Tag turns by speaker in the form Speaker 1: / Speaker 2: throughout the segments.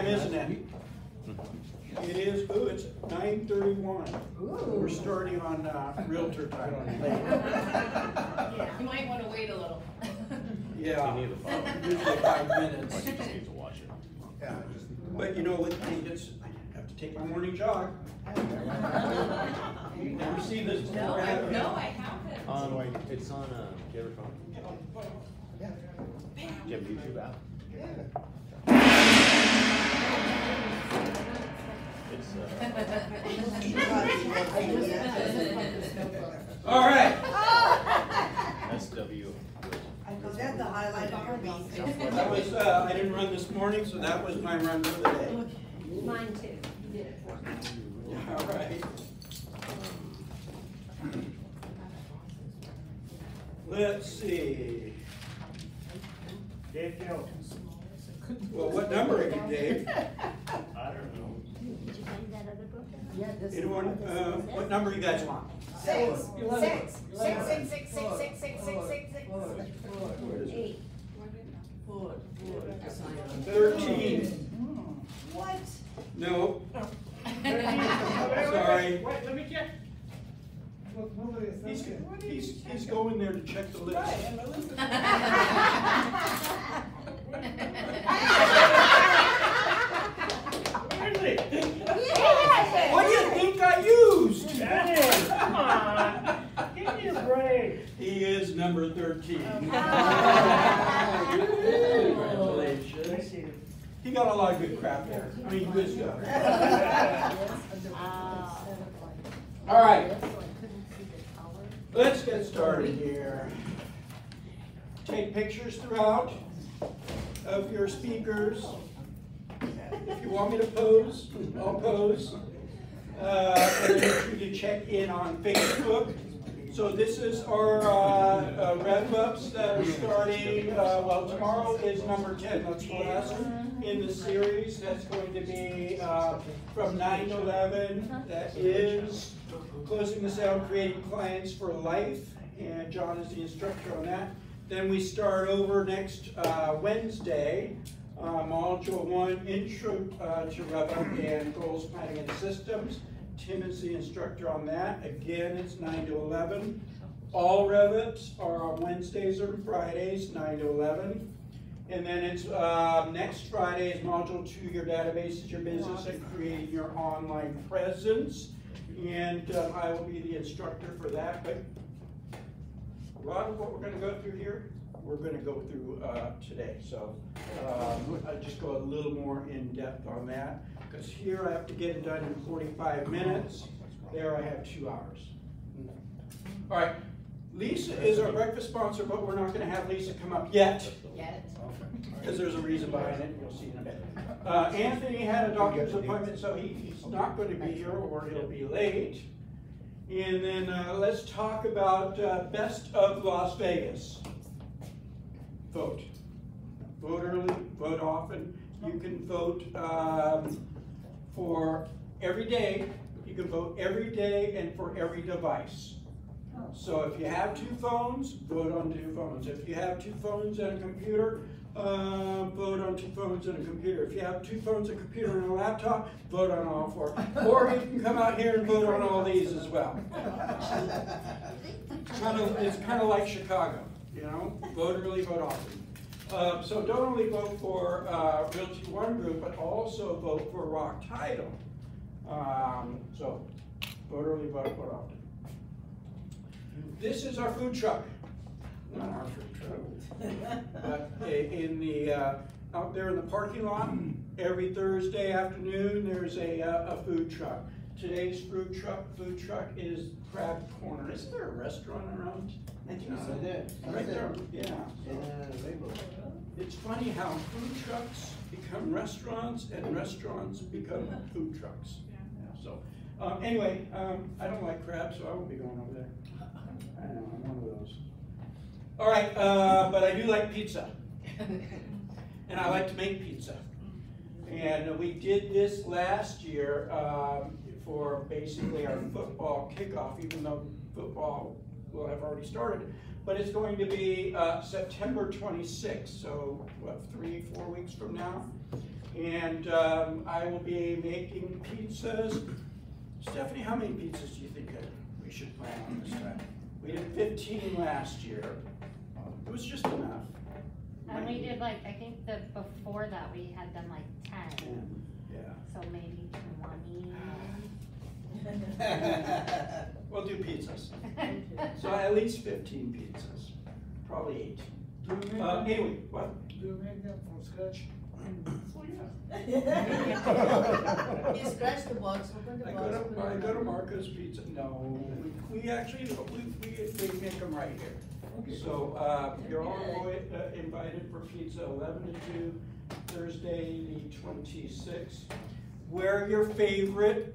Speaker 1: time, isn't it? It is, ooh, it's 9:31. We're starting on realtor time.
Speaker 2: You might want to wait a little.
Speaker 1: Yeah, usually 5 minutes.
Speaker 3: Like you just need to watch it.
Speaker 4: Yeah,
Speaker 1: But you know, with me, I have to take my morning jog. You never see this before,
Speaker 2: No,
Speaker 1: have you?
Speaker 2: no, I haven't.
Speaker 3: It's on, do you have your phone?
Speaker 4: yeah.
Speaker 3: Do you have YouTube app? It's,
Speaker 1: All right.
Speaker 3: SW.
Speaker 5: Is that the highlight of your week?
Speaker 1: That was, I didn't run this morning, so that was my run for the day.
Speaker 6: Mine too. You did it for me.
Speaker 1: All right. Let's see.
Speaker 7: Dave Gill.
Speaker 1: Well, what number are you, Dave?
Speaker 7: I don't know.
Speaker 6: Did you find that other book?
Speaker 5: Yeah, this is.
Speaker 1: Anyone, what number you guys want?
Speaker 5: Six.
Speaker 2: Six. Six.
Speaker 6: Eight.
Speaker 1: 13.
Speaker 5: What?
Speaker 1: No,
Speaker 7: Sorry. Wait, let me check.
Speaker 1: he's going there to check the list.
Speaker 7: Really?
Speaker 1: What do you think I used?
Speaker 7: Dennis, come on. Give me a break.
Speaker 1: He is number 13. Congratulations. He got a lot of good crap there. I mean, good stuff. All right, let's get started here. Take pictures throughout of your speakers. If you want me to pose, I'll pose. And then make sure you check in on Facebook. So this is our rev ups that are starting, well, tomorrow is number 10. That's the last in the series. That's going to be from 9 to 11. That is Closing the Sale, Creating Clients for Life. And John is the instructor on that. Then we start over next Wednesday, Module 1, Intro to Rev Up and Goals, Planning, and Systems. Tim is the instructor on that. Again, it's 9 to 11. All Rev-Ups are on Wednesdays or Fridays, 9 to 11. And then it's next Friday is Module 2, Your Database is Your Business and Creating Your Online Presence. And I will be the instructor for that. But a lot of what we're going to go through here, we're going to go through today. So I'll just go a little more in depth on that. Because here I have to get it done in 45 minutes. There I have 2 hours. All right, Lisa is our breakfast sponsor, but we're not going to have Lisa come up yet. Because there's a reason behind it, you'll see in a bit. Anthony had a doctor's appointment, so he's not going to be here, or he'll be late. And then let's talk about Best of Las Vegas. Vote. Vote early, vote often. You can vote for every day. You can vote every day and for every device. So if you have 2 phones, vote on 2 phones. If you have 2 phones and a computer, vote on 2 phones and a computer. If you have 2 phones, a computer, and a laptop, vote on all 4. Or you can come out here and vote on all these as well. It's kind of like Chicago, you know? Vote early, vote often. So don't only vote for Realty One Group, but also vote for Rock Title. So vote early, vote often. This is our food truck. Not our food truck, but in the out there in the parking lot. Every Thursday afternoon, there's a food truck. Today's food truck is Crab Corner. Isn't there a restaurant around? Right there, yeah. It's funny how food trucks become restaurants and restaurants become food trucks. So anyway, I don't like crab, so I won't be going over there. I know, I'm one of those. All right, but I do like pizza. And I like to make pizza. And we did this last year for basically our football kickoff, even though football will have already started. But it's going to be September 26th, so what, 3-4 weeks from now? And I will be making pizzas. Stephanie, how many pizzas do you think we should plan on this time? We did 15 last year. It was just enough.
Speaker 4: And we did like, I think before that, we had done like 10,
Speaker 1: Yeah.
Speaker 4: so maybe 20.
Speaker 1: We'll do pizzas. So at least 15 pizzas, probably 18. Anyway, what?
Speaker 7: Do you make them from scratch?
Speaker 5: You scratch the box, open the
Speaker 1: I
Speaker 5: box.
Speaker 1: go to Marco's Pizza. No, we actually we make them right here. So you're all invited for pizza 11 to 2, Thursday the 26th. Wear your favorite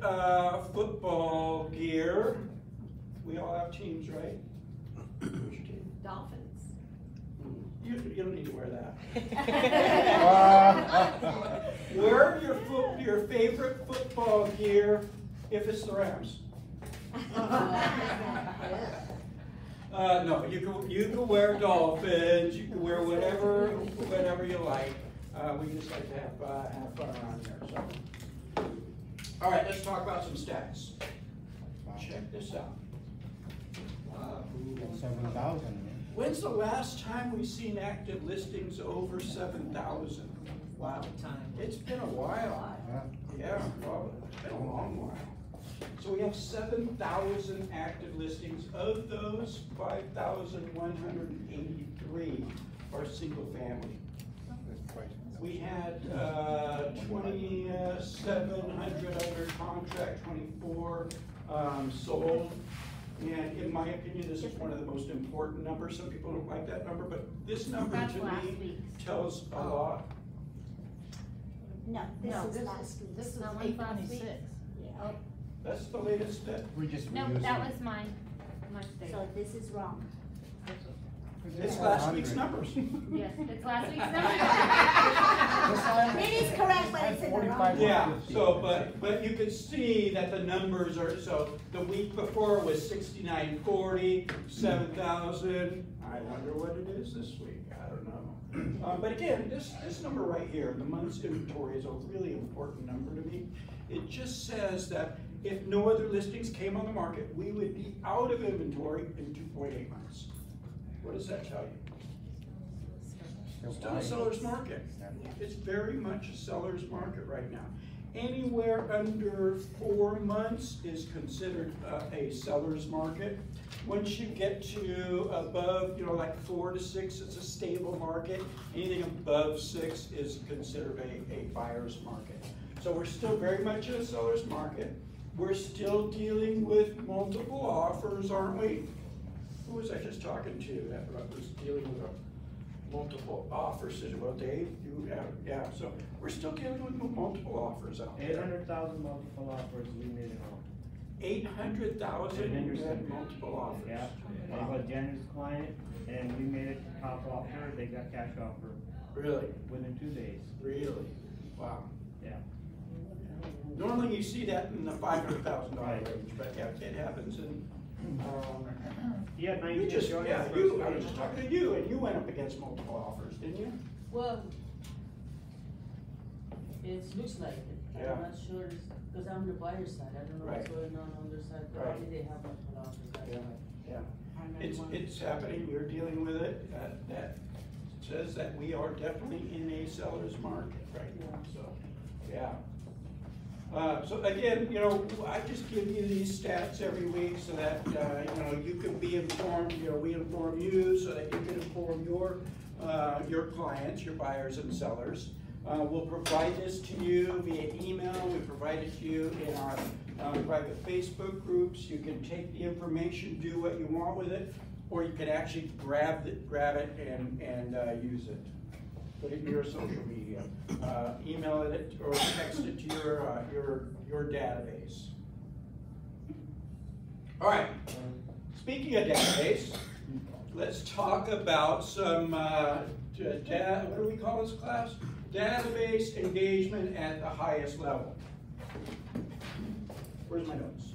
Speaker 1: football gear. We all have teams, right? Who's your team?
Speaker 6: Dolphins.
Speaker 1: You don't need to wear that. Wear your favorite football gear if it's the Rams. No, you can wear Dolphins. You can wear whatever you like. We just like to have fun around here. So, all right, let's talk about some stats. Check this out.
Speaker 8: 7,000.
Speaker 1: When's the last time we've seen active listings over 7,000? Wow, it's been a while. Yeah, well, it's been a long while. So we have 7,000 active listings. Of those, 5,183 are single family. We had 2,700 under contract, 24 sold. And in my opinion, this is one of the most important numbers. Some people don't like that number, but this number
Speaker 4: That's
Speaker 1: to
Speaker 4: last
Speaker 1: me
Speaker 4: week's.
Speaker 1: tells a lot.
Speaker 6: No,
Speaker 4: No,
Speaker 6: this is last week.
Speaker 4: This is last week.
Speaker 6: Oh,
Speaker 1: That's the latest that,
Speaker 8: We just
Speaker 4: No,
Speaker 8: reused
Speaker 4: that
Speaker 8: it.
Speaker 4: was mine. My mistake.
Speaker 6: so this is wrong.
Speaker 1: it's last week's numbers.
Speaker 4: Yes, it's last week's number.
Speaker 6: It is correct, but it's in the wrong.
Speaker 1: Yeah, so, but you can see that the numbers are, so the week before was 6,940, 7,000. I wonder what it is this week, I don't know. But again, this number right here, the month's inventory, is a really important number to me. It just says that if no other listings came on the market, we would be out of inventory in 2.8 months. What does that tell you? Still a seller's market. It's very much a seller's market right now. Anywhere under 4 months is considered a seller's market. Once you get to above, like 4 to 6, it's a stable market. Anything above 6 is considered a buyer's market. So we're still very much in a seller's market. We're still dealing with multiple offers, aren't we? Who was I just talking to that was dealing with multiple offers? Well, Dave, you have, yeah. So we're still dealing with multiple offers out there.
Speaker 7: 800,000 multiple offers, we made it all.
Speaker 1: 800,000 we had multiple offers.
Speaker 7: Yeah, I was Jenny's client, and we made it top offer, they got cash offer
Speaker 1: Really?
Speaker 7: within 2 days.
Speaker 1: Really? Wow.
Speaker 7: Yeah.
Speaker 1: Normally you see that in the $500,000
Speaker 7: Right.
Speaker 1: range, but yeah, it happens in.
Speaker 7: He had
Speaker 1: You
Speaker 7: 19
Speaker 1: just,
Speaker 7: showing
Speaker 1: yeah,
Speaker 7: his
Speaker 1: you,
Speaker 7: first
Speaker 1: I was
Speaker 7: week.
Speaker 1: just talking to you, and you went up against multiple offers, didn't you?
Speaker 9: Well, it looks like it.
Speaker 1: Yeah.
Speaker 9: I'm not sure, because I'm the buyer's side, I don't know what's
Speaker 1: Right.
Speaker 9: going on their side,
Speaker 1: Right.
Speaker 9: probably they have multiple offers, that's
Speaker 1: Yeah.
Speaker 9: why.
Speaker 1: Yeah.
Speaker 9: I'm not
Speaker 1: It's,
Speaker 9: one.
Speaker 1: it's happening, you're dealing with it, that says that we are definitely in a seller's market right now, so, yeah. So again, I just give you these stats every week so that, you can be informed, we inform you so that you can inform your clients, your buyers and sellers. We'll provide this to you via email, we provide it to you in our private Facebook groups. You can take the information, do what you want with it, or you can actually grab it and use it. Put it in your social media, email it or text it to your database. All right, speaking of database, let's talk about some, what do we call this class? Database engagement at the highest level. Where's my notes?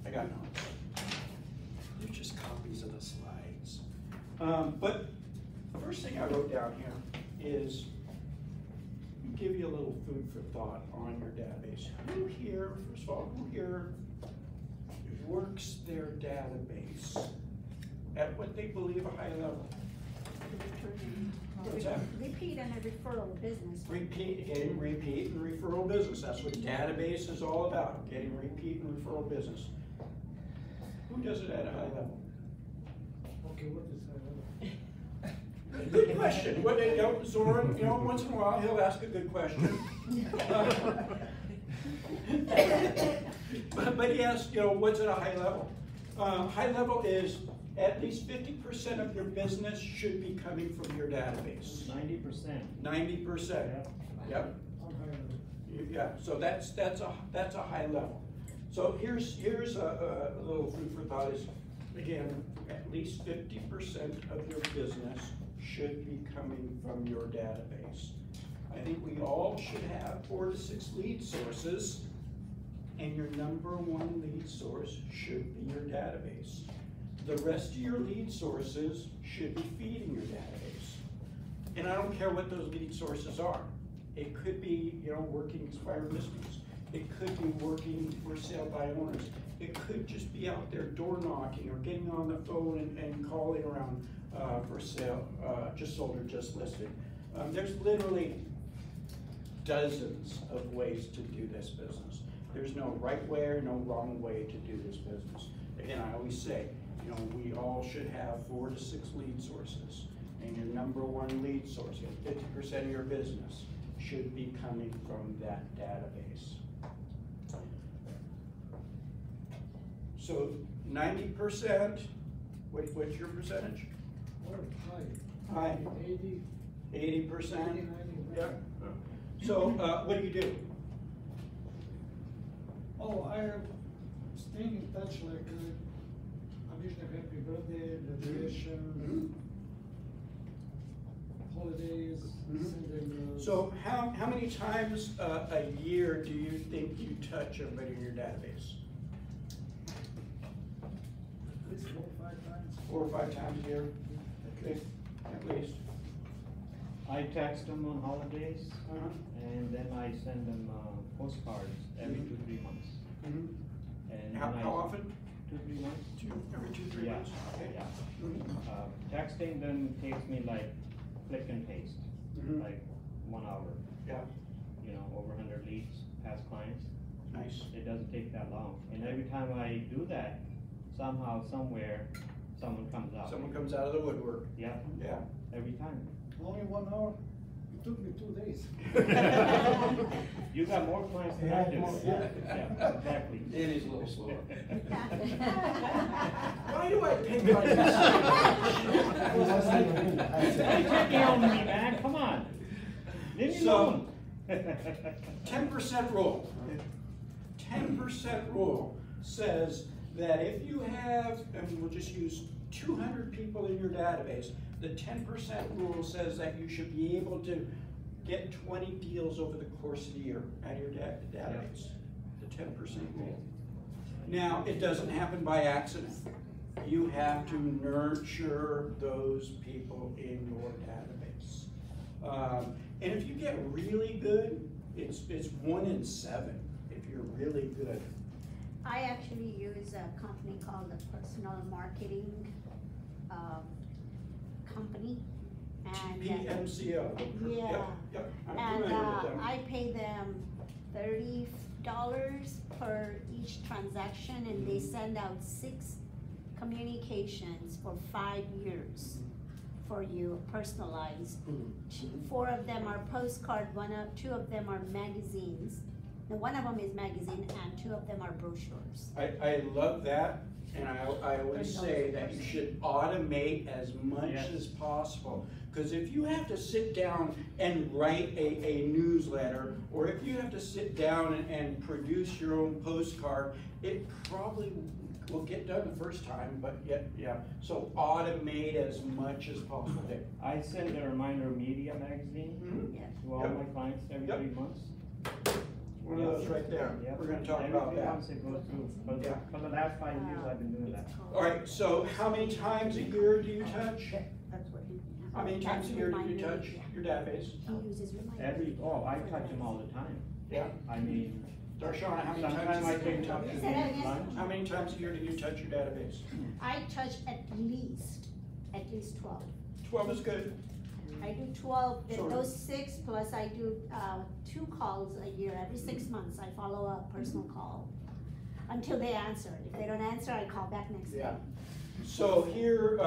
Speaker 1: I got notes. They're just copies of the slides. But the first thing I wrote down here is give you a little food for thought on your database. Who here, first of all, who here works their database at what they believe a high level? What's that?
Speaker 6: Repeat and a referral business.
Speaker 1: Getting repeat and referral business. That's what database is all about, getting repeat and referral business. Who does it at a high level?
Speaker 8: Okay, what is
Speaker 1: Good question. What, Zoran, once in a while, he'll ask a good question. But he asked, what's at a high level? High level is at least 50% of your business should be coming from your database.
Speaker 7: 90%.
Speaker 1: 90%. Yep. Yeah. So that's a high level. So here's a little food for thought. Is again, at least 50% of your business should be coming from your database. I think we all should have 4 to 6 lead sources, and your number one lead source should be your database. The rest of your lead sources should be feeding your database. And I don't care what those lead sources are. It could be, working expired listings. It could be working for sale by owners. It could just be out there door knocking or getting on the phone and calling around for sale, just sold or just listed. There's literally dozens of ways to do this business. There's no right way or no wrong way to do this business. Again, I always say, we all should have 4 to 6 lead sources. And your number one lead source, 50% of your business should be coming from that database. So 90%, what's your percentage? High. 80%? Yeah. So what do you do?
Speaker 8: Oh, I am staying in touch, like, I wish them happy birthday, graduation, holidays, send them.
Speaker 1: So how many times a year do you think you touch everybody in your database?
Speaker 8: At least 4 or 5 times.
Speaker 1: 4 or 5 times a year? Okay, at least.
Speaker 7: I text them on holidays,
Speaker 1: Uh-huh.
Speaker 7: and then I send them postcards every 2-3 months.
Speaker 1: Mhm.
Speaker 7: And
Speaker 1: How
Speaker 7: then
Speaker 1: often?
Speaker 7: 2-3 months.
Speaker 1: Every 2-3
Speaker 7: Yeah,
Speaker 1: months? Okay.
Speaker 7: yeah.
Speaker 1: Mhm.
Speaker 7: Texting them takes me like click and paste,
Speaker 1: Mhm.
Speaker 7: like 1 hour.
Speaker 1: Yeah,
Speaker 7: Over 100 leads, past clients.
Speaker 1: nice.
Speaker 7: It doesn't take that long. And every time I do that, somehow, somewhere, someone comes out.
Speaker 1: Someone comes out of the woodwork.
Speaker 7: Yeah,
Speaker 1: Yeah.
Speaker 7: every time.
Speaker 8: Only 1 hour? It took me 2 days.
Speaker 7: You got more clients than I do.
Speaker 8: Yeah.
Speaker 7: Yeah, exactly.
Speaker 1: It is a little slower. Why do I pick on
Speaker 7: Don't take it on me, man, come on. Leave me
Speaker 1: So-
Speaker 7: alone.
Speaker 1: 10% rule. 10% rule says that if you have, and we'll just use 200 people in your database, the 10% rule says that you should be able to get 20 deals over the course of the year out of your database. The 10% rule. Now, it doesn't happen by accident. You have to nurture those people in your database. And if you get really good, it's 1 in 7 if you're really good.
Speaker 6: I actually use a company called the Personal Marketing Company. And
Speaker 1: PMCO.
Speaker 6: yeah,
Speaker 1: Yep, I'm
Speaker 6: and
Speaker 1: familiar with them.
Speaker 6: I pay them $30 per each transaction, and they send out 6 communications for 5 years for you, personalized. 4 of them are postcard, 2 of them are magazines. Now, 1 of them is magazine, and 2 of them are brochures.
Speaker 1: I love that, and I always say that you should automate as much
Speaker 7: Yes.
Speaker 1: as possible. Because if you have to sit down and write a newsletter, or if you have to sit down and produce your own postcard, it probably will get done the first time, but yet, yeah. So automate as much as possible.
Speaker 7: I send a reminder media magazine
Speaker 1: Mhm.
Speaker 6: Yes.
Speaker 7: to all
Speaker 1: Yep.
Speaker 7: my clients every
Speaker 1: Yep.
Speaker 7: 3 months.
Speaker 1: One of those right there.
Speaker 7: Yep.
Speaker 1: We're gonna talk
Speaker 7: Every
Speaker 1: about
Speaker 7: 3
Speaker 1: that.
Speaker 7: months it goes through.
Speaker 1: Yeah.
Speaker 7: For the last 5 years, I've been doing that.
Speaker 6: It's called-
Speaker 1: All right, so how many times a year do you touch?
Speaker 6: That's what
Speaker 1: How many times a year do you touch your database?
Speaker 6: He uses reminder.
Speaker 7: I touch them all the time.
Speaker 1: Yeah.
Speaker 7: I mean,
Speaker 1: Darshana, how many
Speaker 7: sometimes
Speaker 1: times
Speaker 7: I
Speaker 1: a year do
Speaker 7: take
Speaker 1: you touch?
Speaker 7: up to
Speaker 6: Say that again?
Speaker 7: lunch.
Speaker 1: How many times a year do you touch your database?
Speaker 6: I touch at least 12.
Speaker 1: 12 is good.
Speaker 6: I do 12, then
Speaker 1: Sure.
Speaker 6: those 6 plus I do 2 calls a year. Every 6 months I follow a personal call until they answer. If they don't answer, I call back next day.
Speaker 1: Yeah. So here,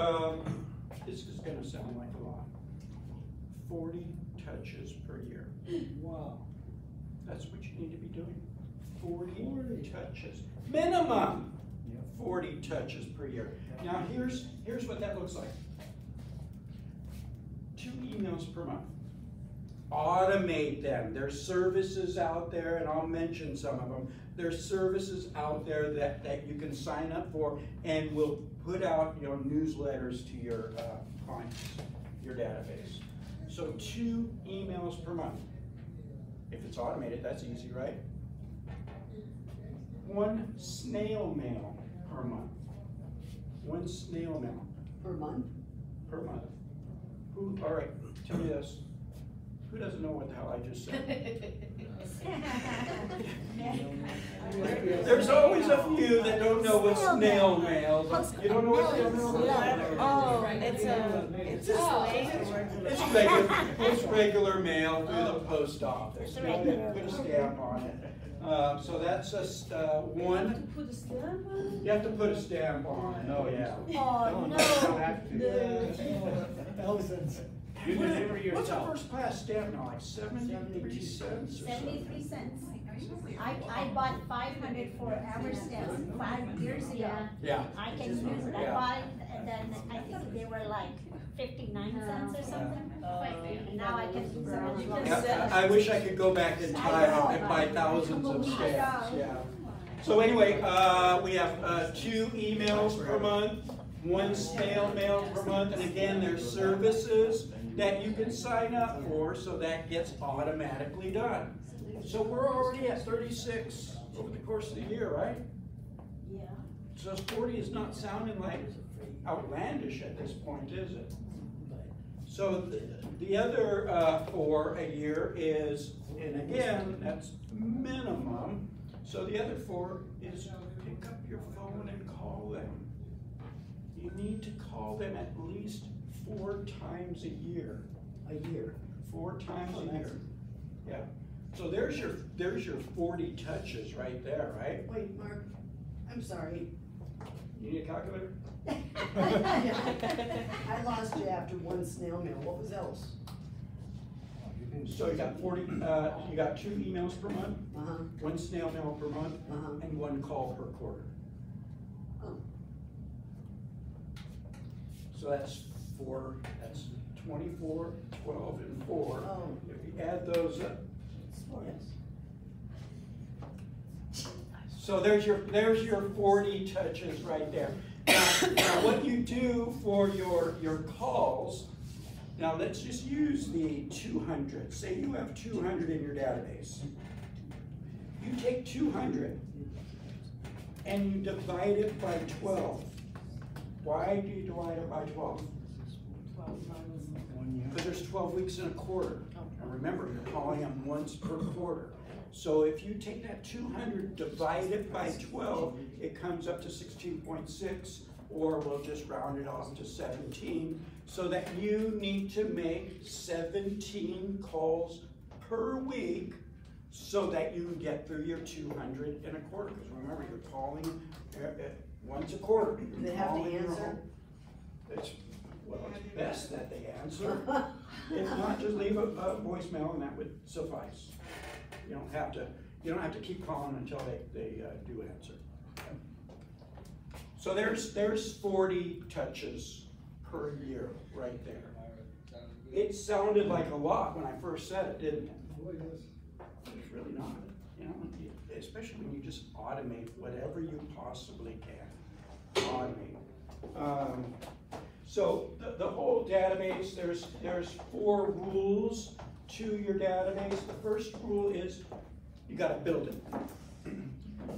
Speaker 1: this is gonna sound like a lot. 40 touches per year.
Speaker 8: Wow.
Speaker 1: That's what you need to be doing. 40 touches, minimum.
Speaker 7: Yeah.
Speaker 1: 40 touches per year. Now here's what that looks like. 2 emails per month. Automate them. There's services out there, and I'll mention some of them. There's services out there that you can sign up for, and will put out newsletters to your clients, your database. So 2 emails per month. If it's automated, that's easy, right? 1 snail mail per month. 1 snail mail
Speaker 9: Per month?
Speaker 1: per month. All right, tell me this. Who doesn't know what the hell I just said? There's always a few that don't know what snail mail is. You don't know what snail mail is?
Speaker 2: Oh, it's a slang.
Speaker 1: It's regular mail through the post office.
Speaker 6: It's regular.
Speaker 1: Put a stamp on it. So that's just one.
Speaker 9: Put a stamp on it?
Speaker 1: You have to put a stamp on it.
Speaker 7: No,
Speaker 1: Yeah.
Speaker 6: Oh,
Speaker 7: you don't
Speaker 6: no.
Speaker 7: have to.
Speaker 8: Elephants.
Speaker 7: You deliver
Speaker 1: What's a
Speaker 7: yourself.
Speaker 1: first class stamp now, like 73 cents or something?
Speaker 6: 73 cents. I bought 500 for our stamps 5 years ago.
Speaker 1: Yeah.
Speaker 6: I can use it. I
Speaker 1: Yeah.
Speaker 6: bought it, and then I think they were like 59 cents or something. And now I can use them.
Speaker 1: Yeah, I wish I could go back in time and buy thousands of stamps, yeah. So anyway, we have 2 emails per month, 1 snail mail per month, and again, there's services that you can sign up for, so that gets automatically done. So we're already at 36 over the course of the year, right?
Speaker 6: Yeah.
Speaker 1: So 40 is not sounding like outlandish at this point, is it? So the other 4 a year is, and again, that's minimum. So the other 4 is pick up your phone and call them. You need to call them at least 4 times a year.
Speaker 9: A year.
Speaker 1: 4 times a year. Yeah. So there's your 40 touches right there, right?
Speaker 9: Wait, Mark, I'm sorry.
Speaker 1: You need a calculator?
Speaker 9: I lost you after 1 snail mail. What was else?
Speaker 1: So you got 40. You got 2 emails per month,
Speaker 9: Uh-huh.
Speaker 1: 1 snail mail per month,
Speaker 9: Uh-huh.
Speaker 1: and 1 call per quarter.
Speaker 9: Oh.
Speaker 1: So that's 4. That's 24, 12, and 4.
Speaker 9: Oh.
Speaker 1: If you add those up,
Speaker 9: Yes.
Speaker 1: so there's your 40 touches right there. Now what you do for your calls. Now let's just use the 200. Say you have 200 in your database. You take 200 and you divide it by 12. Why do you divide it by 12?
Speaker 9: 12 months.
Speaker 1: Because there's 12 weeks in a quarter. And remember, you're calling them once per quarter. So if you take that 200, divide it by 12, it comes up to 16.6, or we'll just round it off to 17, so that you need to make 17 calls per week so that you can get through your 200 in a quarter. Because remember, you're calling once a quarter.
Speaker 9: Do they have to answer?
Speaker 1: Well, it's best that they answer. If not, just leave a voicemail and that would suffice. You don't have to keep calling until they do answer. So there's 40 touches per year right there. It sounded like a lot when I first said it, didn't it?
Speaker 8: Boy, yes.
Speaker 1: It's really not. Especially when you just automate whatever you possibly can. Automate. So the whole database, there's 4 rules to your database. The first rule is you gotta build it.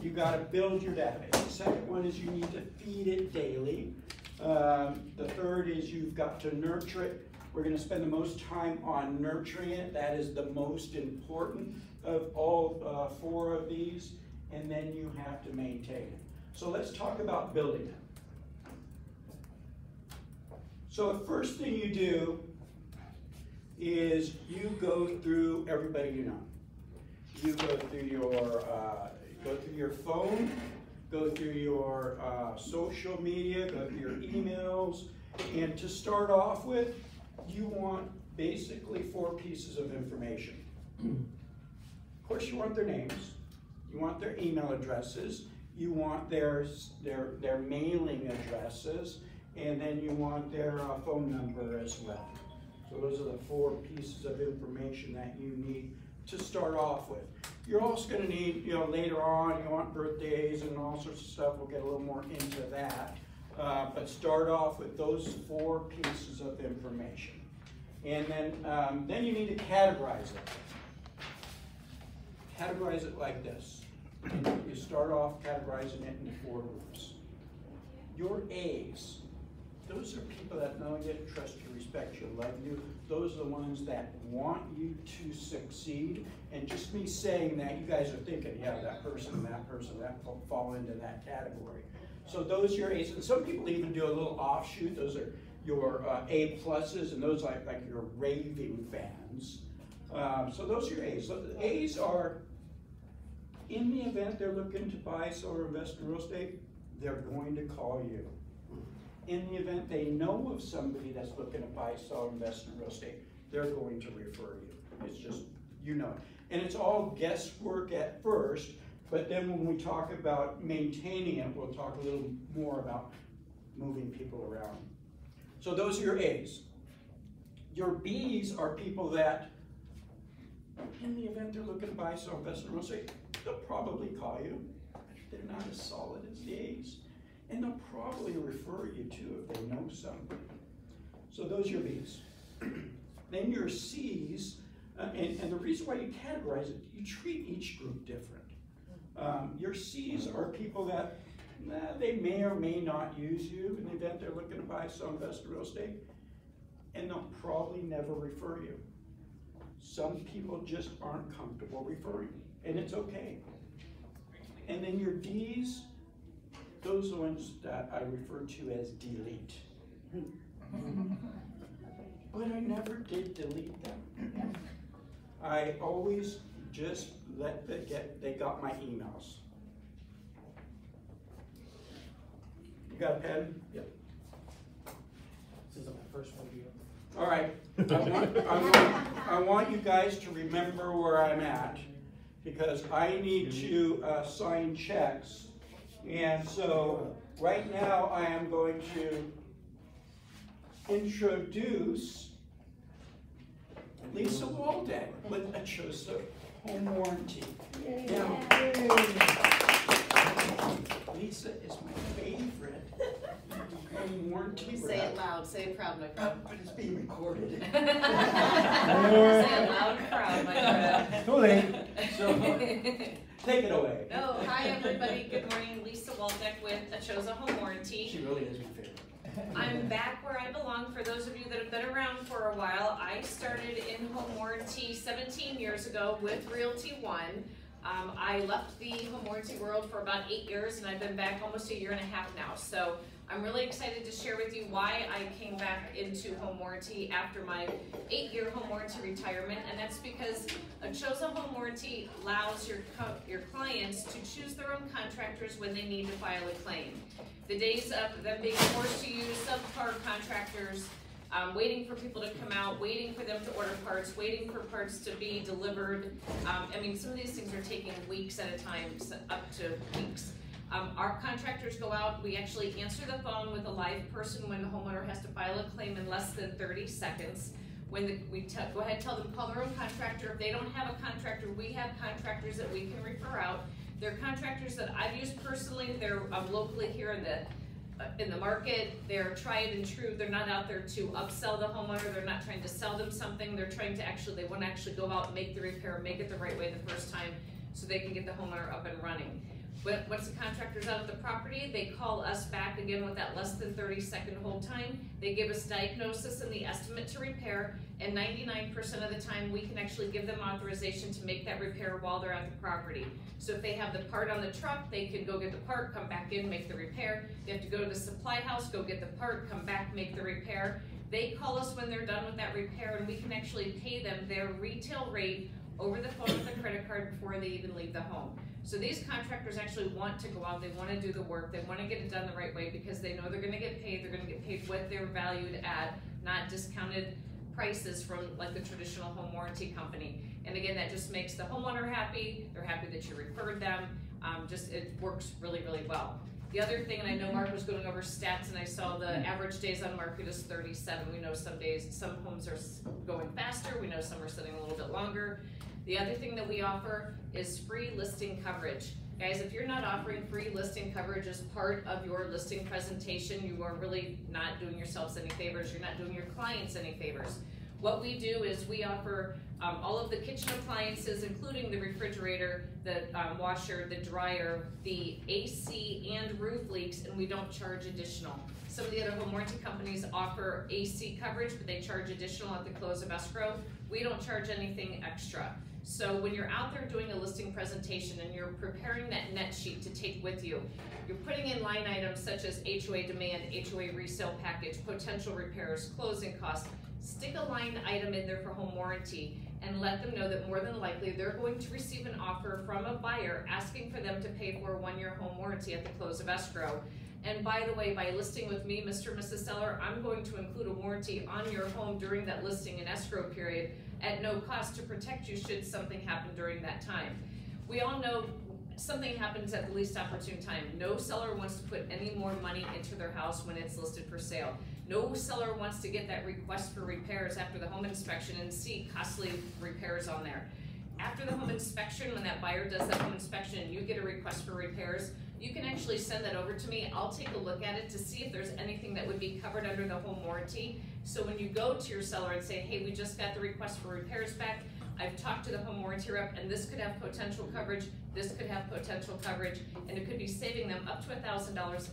Speaker 1: You gotta build your database. The second one is you need to feed it daily. The third is you've got to nurture it We're gonna spend the most time on nurturing it. That is the most important of all 4 of these. And then you have to maintain it. So let's talk about building it. So the first thing you do is you go through everybody you know. You go through your phone, go through your social media, go through your emails, and to start off with, you want basically 4 pieces of information. Of course, you want their names, you want their email addresses, you want their mailing addresses, and then you want their phone number as well. So those are the 4 pieces of information that you need to start off with. You're also going to need, later on, you want birthdays and all sorts of stuff. We'll get a little more into that. But start off with those 4 pieces of information. And then you need to categorize it. Categorize it like this. You start off categorizing it into 4 groups. Your A's. Those are people that know you, trust you, respect you, love you. Those are the ones that want you to succeed. And just me saying that, you guys are thinking, yeah, that person, that fall into that category. So those are your A's. And some people even do a little offshoot. Those are your A pluses, and those are like your raving fans. So those are your A's. So the A's are, in the event they're looking to buy, sell, or invest in real estate, they're going to call you. In the event they know of somebody that's looking to buy, sell, or invest in real estate, they're going to refer you. It's just, you know it. And it's all guesswork at first, but then when we talk about maintaining it, we'll talk a little more about moving people around. So those are your A's. Your B's are people that, in the event they're looking to buy, sell, or invest in real estate, they'll probably call you. They're not as solid as the A's. And they'll probably refer you to if they know somebody. So those are your B's. Then your C's, and the reason why you categorize it, you treat each group different. Your C's are people that they may or may not use you in the event they're looking to buy, sell, invest in real estate, and they'll probably never refer you. Some people just aren't comfortable referring, and it's okay. And then your D's, those are the ones that I refer to as delete. But I never did delete them. I always just let them they got my emails. You got a pen? Yep.
Speaker 10: This is my first review.
Speaker 1: All right. I want you guys to remember where I'm at, because I need to sign checks. And so right now I am going to introduce Lisa Waldeck with Achosa Home Warranty. Now, Lisa is my favorite home warranty rep.
Speaker 9: Say it loud, say it proud, my friend.
Speaker 1: But it's being recorded.
Speaker 9: Say it loud and proud, my friend.
Speaker 1: Too late. So, take it away.
Speaker 9: No, hi everybody, good morning, Lisa Waldeck with Achosa Home Warranty.
Speaker 1: She really is my favorite.
Speaker 9: I'm back where I belong. For those of you that have been around for a while, I started in home warranty 17 years ago with Realty One. I left the home warranty world for about 8 years, and I've been back almost 1.5 years now. So I'm really excited to share with you why I came back into home warranty after my 8-year home warranty retirement, and that's because Achosa Home Warranty allows your clients to choose their own contractors when they need to file a claim. The days of them being forced to use subpar contractors, waiting for people to come out, waiting for them to order parts, waiting for parts to be delivered. I mean, some of these things are taking weeks at a time, up to weeks. Our contractors go out, we actually answer the phone with a live person when the homeowner has to file a claim in less than 30 seconds. When we go ahead and tell them to call their own contractor. If they don't have a contractor, we have contractors that we can refer out. They're contractors that I've used personally. They're locally here in the market. They're tried and true. They're not out there to upsell the homeowner. They're not trying to sell them something. They're trying to they want to actually go out and make the repair, make it the right way the first time so they can get the homeowner up and running. Once the contractor's out of the property, they call us back again with that less than 30-second hold time. They give us diagnosis and the estimate to repair, and 99% of the time, we can actually give them authorization to make that repair while they're at the property. So if they have the part on the truck, they can go get the part, come back in, make the repair. They have to go to the supply house, go get the part, come back, make the repair. They call us when they're done with that repair, and we can actually pay them their retail rate over the phone with a credit card before they even leave the home. So these contractors actually want to go out, they want to do the work, they want to get it done the right way because they know they're going to get paid, they're going to get paid what they're valued at, not discounted prices from like the traditional home warranty company. And again, that just makes the homeowner happy, they're happy that you referred them, it works really, really well. The other thing, and I know Mark was going over stats and I saw the average days on market is 37. We know some days, some homes are going faster, we know some are sitting a little bit longer. The other thing that we offer is free listing coverage. Guys, if you're not offering free listing coverage as part of your listing presentation, you are really not doing yourselves any favors, you're not doing your clients any favors. What we do is we offer all of the kitchen appliances, including the refrigerator, the washer, the dryer, the AC and roof leaks, and we don't charge additional. Some of the other home warranty companies offer AC coverage, but they charge additional at the close of escrow. We don't charge anything extra. So when you're out there doing a listing presentation and you're preparing that net sheet to take with you, you're putting in line items such as HOA demand, HOA resale package, potential repairs, closing costs. Stick a line item in there for home warranty and let them know that more than likely they're going to receive an offer from a buyer asking for them to pay for a 1-year home warranty at the close of escrow. And by the way, by listing with me, Mr. and Mrs. Seller, I'm going to include a warranty on your home during that listing and escrow period at no cost to protect you should something happen during that time. We all know something happens at the least opportune time. No seller wants to put any more money into their house when it's listed for sale. No seller wants to get that request for repairs after the home inspection and see costly repairs on there. After the home inspection, when that buyer does that home inspection and you get a request for repairs, you can actually send that over to me. I'll take a look at it to see if there's anything that would be covered under the home warranty. So when you go to your seller and say, hey, we just got the request for repairs back, I've talked to the home warranty rep and this could have potential coverage, this could have potential coverage, and it could be saving them up to $1,000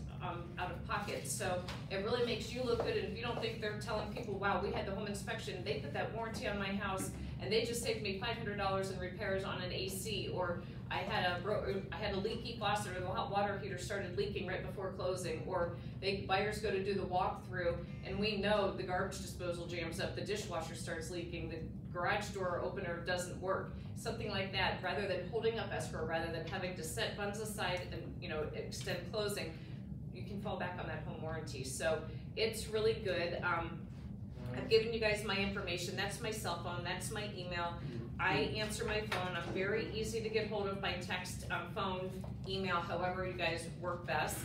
Speaker 9: out of pocket. So it really makes you look good, and if you don't think they're telling people, wow, we had the home inspection, they put that warranty on my house, and they just saved me $500 in repairs on an AC, or I had a leaky faucet, or the hot water heater started leaking right before closing, or buyers go to do the walkthrough, and we know the garbage disposal jams up, the dishwasher starts leaking, the garage door opener doesn't work, something like that. Rather than holding up escrow, rather than having to set funds aside and extend closing, you can fall back on that home warranty. So it's really good. I've given you guys my information. That's my cell phone, that's my email. I answer my phone. I'm very easy to get hold of by text, phone, email, however you guys work best.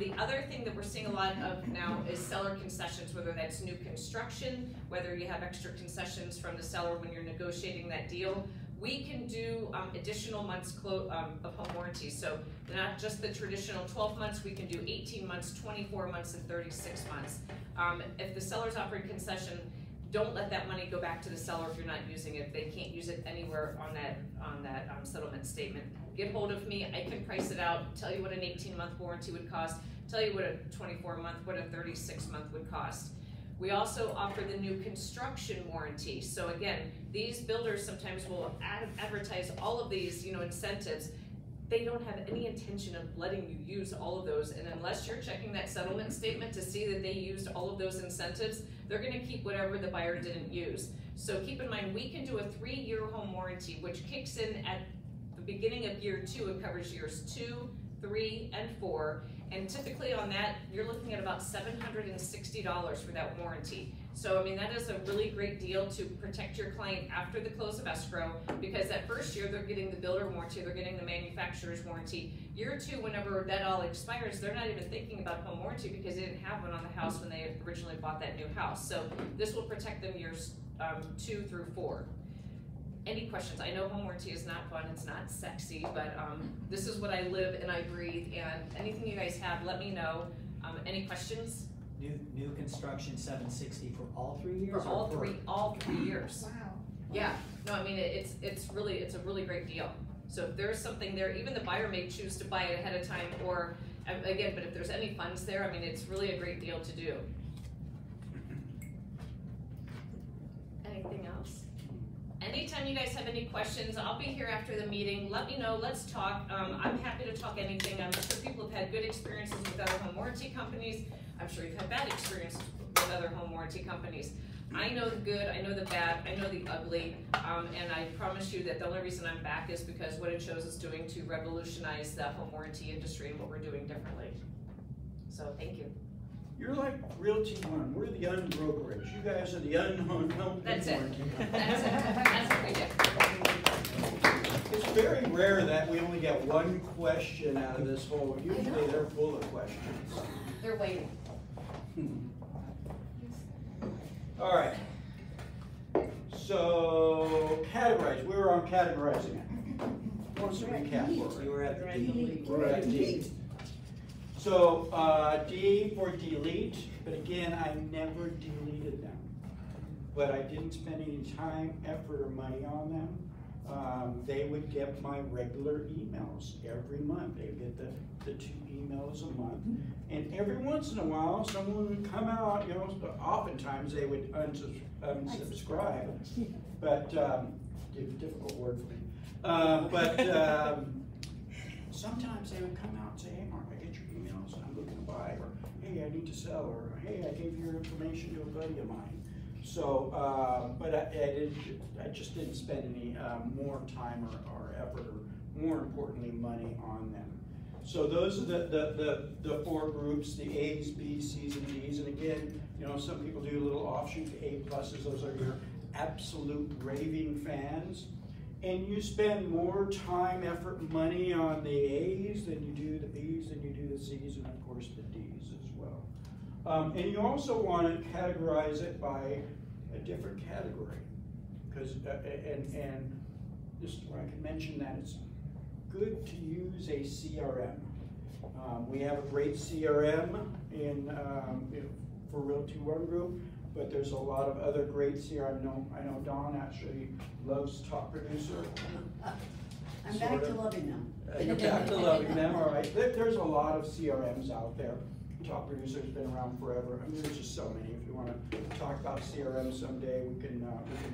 Speaker 9: The other thing that we're seeing a lot of now is seller concessions, whether that's new construction, whether you have extra concessions from the seller when you're negotiating that deal. We can do additional months of home warranty. So not just the traditional 12 months, we can do 18 months, 24 months, and 36 months. If the seller's offering concession, don't let that money go back to the seller if you're not using it. They can't use it anywhere on that settlement statement. Get hold of me, I can price it out, tell you what an 18-month warranty would cost, tell you what a 24-month, what a 36-month would cost. We also offer the new construction warranty. So again, these builders sometimes will advertise all of these, incentives. They don't have any intention of letting you use all of those, and unless you're checking that settlement statement to see that they used all of those incentives, they're gonna keep whatever the buyer didn't use. So keep in mind, we can do a 3-year home warranty, which kicks in at the beginning of year 2. It covers years 2, 3, and 4. And typically on that, you're looking at about $760 for that warranty. So, I mean, that is a really great deal to protect your client after the close of escrow, because that first year they're getting the builder warranty, they're getting the manufacturer's warranty. Year 2, whenever that all expires, they're not even thinking about home warranty because they didn't have one on the house when they originally bought that new house. So this will protect them years 2 through 4. Any questions? I know home warranty is not fun, it's not sexy, but this is what I live and I breathe, and anything you guys have, let me know. Any questions?
Speaker 10: New construction $760 for all 3 years?
Speaker 9: For all three years.
Speaker 6: Wow.
Speaker 9: Yeah, no, I mean, it's a really great deal. So if there's something there, even the buyer may choose to buy it ahead of time, or, again, but if there's any funds there, I mean, it's really a great deal to do. Anything else? Anytime you guys have any questions, I'll be here after the meeting. Let me know, let's talk. I'm happy to talk anything. I'm sure people have had good experiences with other home warranty companies. I'm sure you've had bad experiences with other home warranty companies. I know the good, I know the bad, I know the ugly, and I promise you that the only reason I'm back is because what it shows is doing to revolutionize the home warranty industry and what we're doing differently. So, thank you.
Speaker 1: You're like Realty One, we're the unbrokerage. You guys are the unknown home
Speaker 9: That's it.
Speaker 1: warranty.
Speaker 9: That's it. That's what we do.
Speaker 1: It's very rare that we only get one question out of this whole, usually they're full of questions.
Speaker 9: They're waiting.
Speaker 1: All right. So, categorize, we were on categorizing it. What's the recap for it?
Speaker 10: You were at the D.
Speaker 1: We're at D. So, D for delete, but again, I never deleted them. But I didn't spend any time, effort, or money on them. They would get my regular emails every month. They would get the 2 emails a month. And every once in a while, someone would come out, you know, oftentimes they would unsubscribe. But, difficult word for me. Sometimes they would come out and say, hey, Mark, I get your emails and I'm looking to buy, or hey, I need to sell, or hey, I gave your information to a buddy of mine. So, but I just didn't spend any more time or effort, or more importantly, money on them. So those are the 4 groups, the A's, B's, C's, and D's. And again, you know, some people do a little offshoot, A pluses, those are your absolute raving fans. And you spend more time, effort, and money on the A's than you do the B's, than you do the C's, and of course the D's as well. And you also want to categorize it by a different category, because and this is where I can mention that it's good to use a CRM. We have a great CRM for Realty One Group, but there's a lot of other great CRM. I know Dawn actually loves Top Producer.
Speaker 5: I'm back to loving them.
Speaker 1: You're back to loving them, all right. There's a lot of CRMs out there. Top Producer's been around forever. I mean, there's just so many. If you want to talk about CRM someday, we can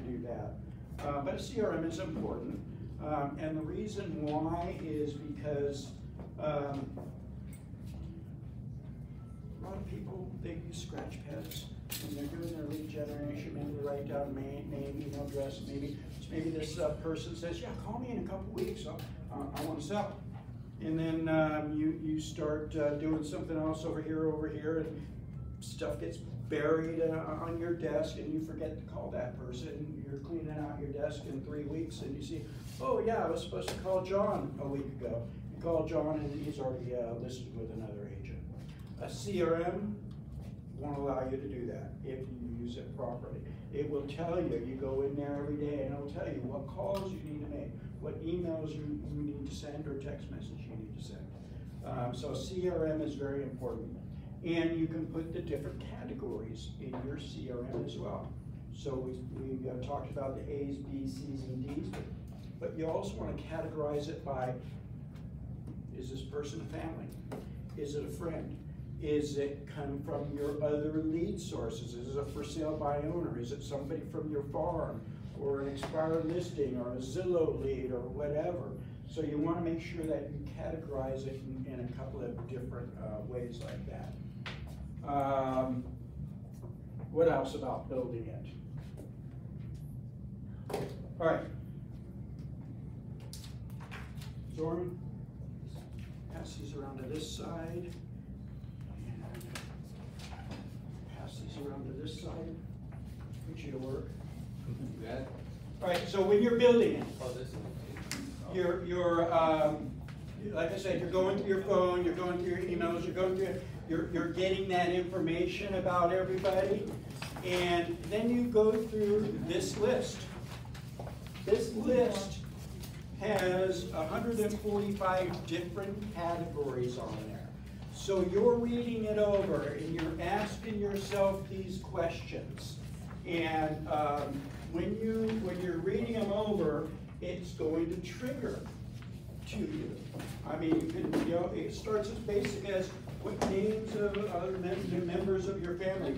Speaker 1: do that. But a CRM is important, and the reason why is because a lot of people, they use scratch pads when they're doing their lead generation. Maybe they write down name, email address. Maybe this person says, yeah, call me in a couple weeks. I want to sell. And then you start doing something else over here, and stuff gets buried on your desk, and you forget to call that person. You're cleaning out your desk in 3 weeks, and you see, oh yeah, I was supposed to call John a week ago. You call John, and he's already listed with another agent. A CRM won't allow you to do that if you use it properly. It will tell you, you go in there every day, and it'll tell you what calls you need to make, what emails you need to send, or text message you need to send. So CRM is very important. And you can put the different categories in your CRM as well. So we talked about the A's, B's, C's, and D's, but you also want to categorize it by, is this person a family? Is it a friend? Is it come from your other lead sources? Is it a for sale by owner? Is it somebody from your farm, or an expired listing, or a Zillow lead, or whatever? So you want to make sure that you categorize it in a couple of different ways like that. What else about building it? All right. Zorn, pass these around to this side. And pass these around to this side. Put you to work.
Speaker 3: You got it?
Speaker 1: All right, so when you're building it,
Speaker 3: Oh, this is.
Speaker 1: you're like I said, you're going through your phone, you're going through your emails, you're getting that information about everybody, and then you go through this list. This list has 145 different categories on there. So you're reading it over and you're asking yourself these questions. And when you're reading them over, it's going to trigger to you. I mean, you can, you know, it starts as basic as what names of other members of your family,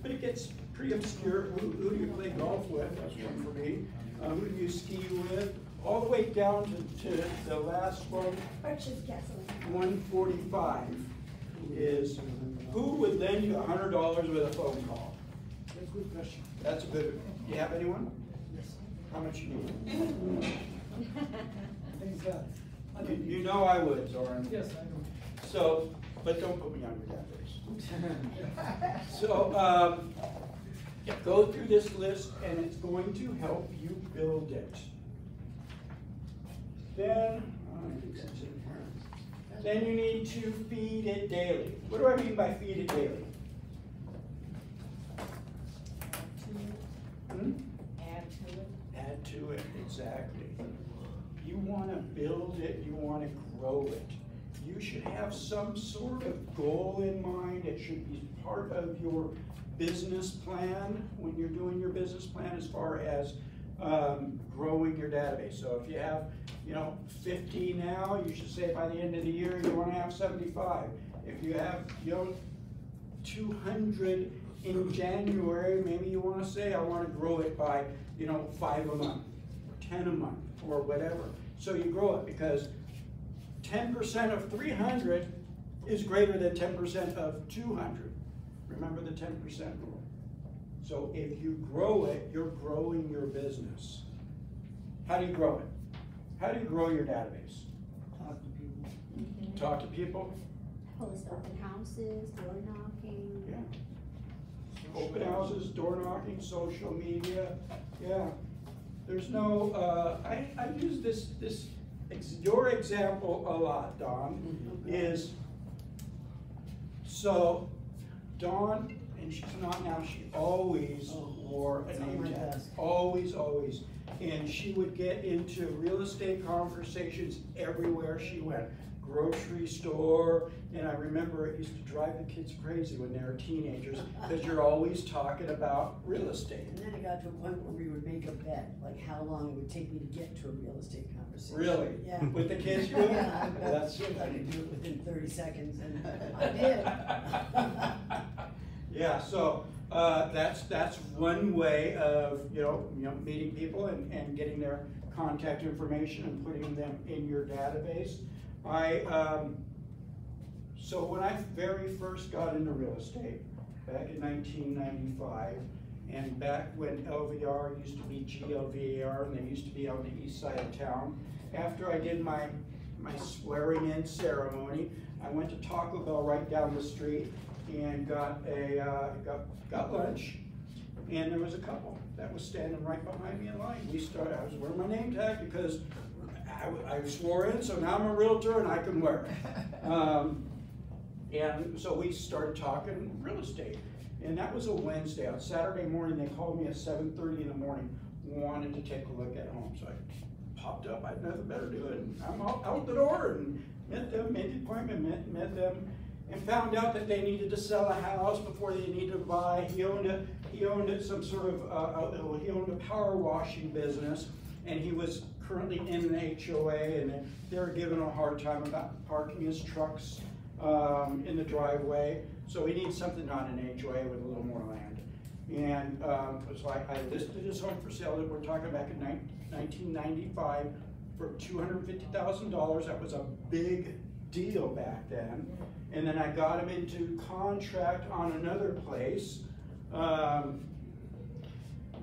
Speaker 1: but it gets pretty obscure. Who do you play golf with? That's one for me. Who do you ski with? All the way down to the last one.
Speaker 6: Purchase gasoline.
Speaker 1: 145 is who would lend you $100 with a phone call?
Speaker 8: That's a good question.
Speaker 1: That's a good. Do you have anyone?
Speaker 8: Yes.
Speaker 1: How much you need?
Speaker 8: Thanks God. I don't
Speaker 1: You know I would, Zoran.
Speaker 8: Yes, I know.
Speaker 1: So, but don't put me on your database. So, go through this list and it's going to help you build it. Then you need to feed it daily. What do I mean by feed it daily?
Speaker 2: Add to it.
Speaker 1: Add to it, exactly. You want to build it, you want to grow it. You should have some sort of goal in mind. It should be part of your business plan when you're doing your business plan as far as growing your database. So if you have, 50 now, you should say by the end of the year you want to have 75. If you have, 200 in January, maybe you want to say I want to grow it by, 5 a month, or 10 a month, or whatever. So you grow it because 10% of 300 is greater than 10% of 200. Remember the 10% rule. So if you grow it, you're growing your business. How do you grow it? How do you grow your database?
Speaker 8: Talk to people.
Speaker 1: Talk to people?
Speaker 6: Host open houses, door knocking.
Speaker 1: Yeah. Open houses, door knocking, social media, yeah. There's no, I use your example a lot, Dawn, is, so Dawn, and she's not now, she always wore a name tag, always. And she would get into real estate conversations everywhere she went. Grocery store, and I remember it used to drive the kids crazy when they were teenagers because you're always talking about real estate.
Speaker 5: And then it got to a point where we would make a bet, like how long it would take me to get to a real estate conversation.
Speaker 1: Really?
Speaker 5: Yeah.
Speaker 1: With the kids you would?
Speaker 5: Yeah,
Speaker 1: That's
Speaker 5: I could do it within 30 seconds, and I did.
Speaker 1: Yeah, so that's one way of meeting people and getting their contact information and putting them in your database. So when I very first got into real estate back in 1995, and back when LVR used to be GLVAR, and they used to be on the east side of town, after I did my swearing-in ceremony, I went to Taco Bell right down the street and got lunch, and there was a couple that was standing right behind me in line. I was wearing my name tag because I swore in, so now I'm a realtor and I can wear it. And so we started talking real estate, and that was a Wednesday. On Saturday morning, they called me at 7:30 in the morning, wanted to take a look at homes. So I popped up, I had nothing better to do, and I'm out the door and met them, made the appointment, met them, and found out that they needed to sell a house before they needed to buy. He owned some sort of, he owned a power washing business, and he was currently in an HOA, and they were giving him a hard time about parking his trucks in the driveway. So he needs something on an HOA with a little more land. And so I listed his home for sale that we're talking back in 1995 for $250,000. That was a big deal back then. And then I got him into contract on another place.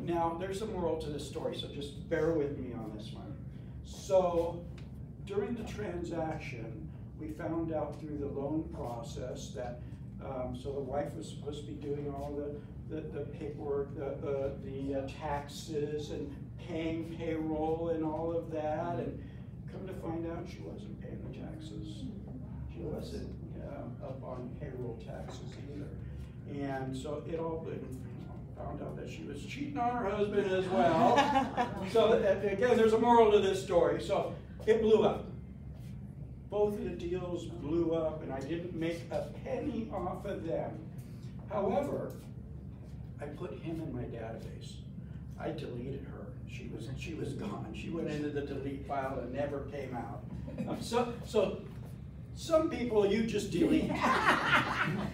Speaker 1: Now, there's a moral to this story, so just bear with me on this one. So, during the transaction, we found out through the loan process that, so the wife was supposed to be doing all the paperwork, the taxes, and paying payroll and all of that, and come to find out she wasn't paying the taxes. She wasn't up on payroll taxes either. And so it all found out that she was cheating on her husband as well. So again, there's a moral to this story. So it blew up. Both of the deals blew up, and I didn't make a penny off of them. However, I put him in my database. I deleted her. She was gone. She went into the delete file and never came out. So some people you just delete.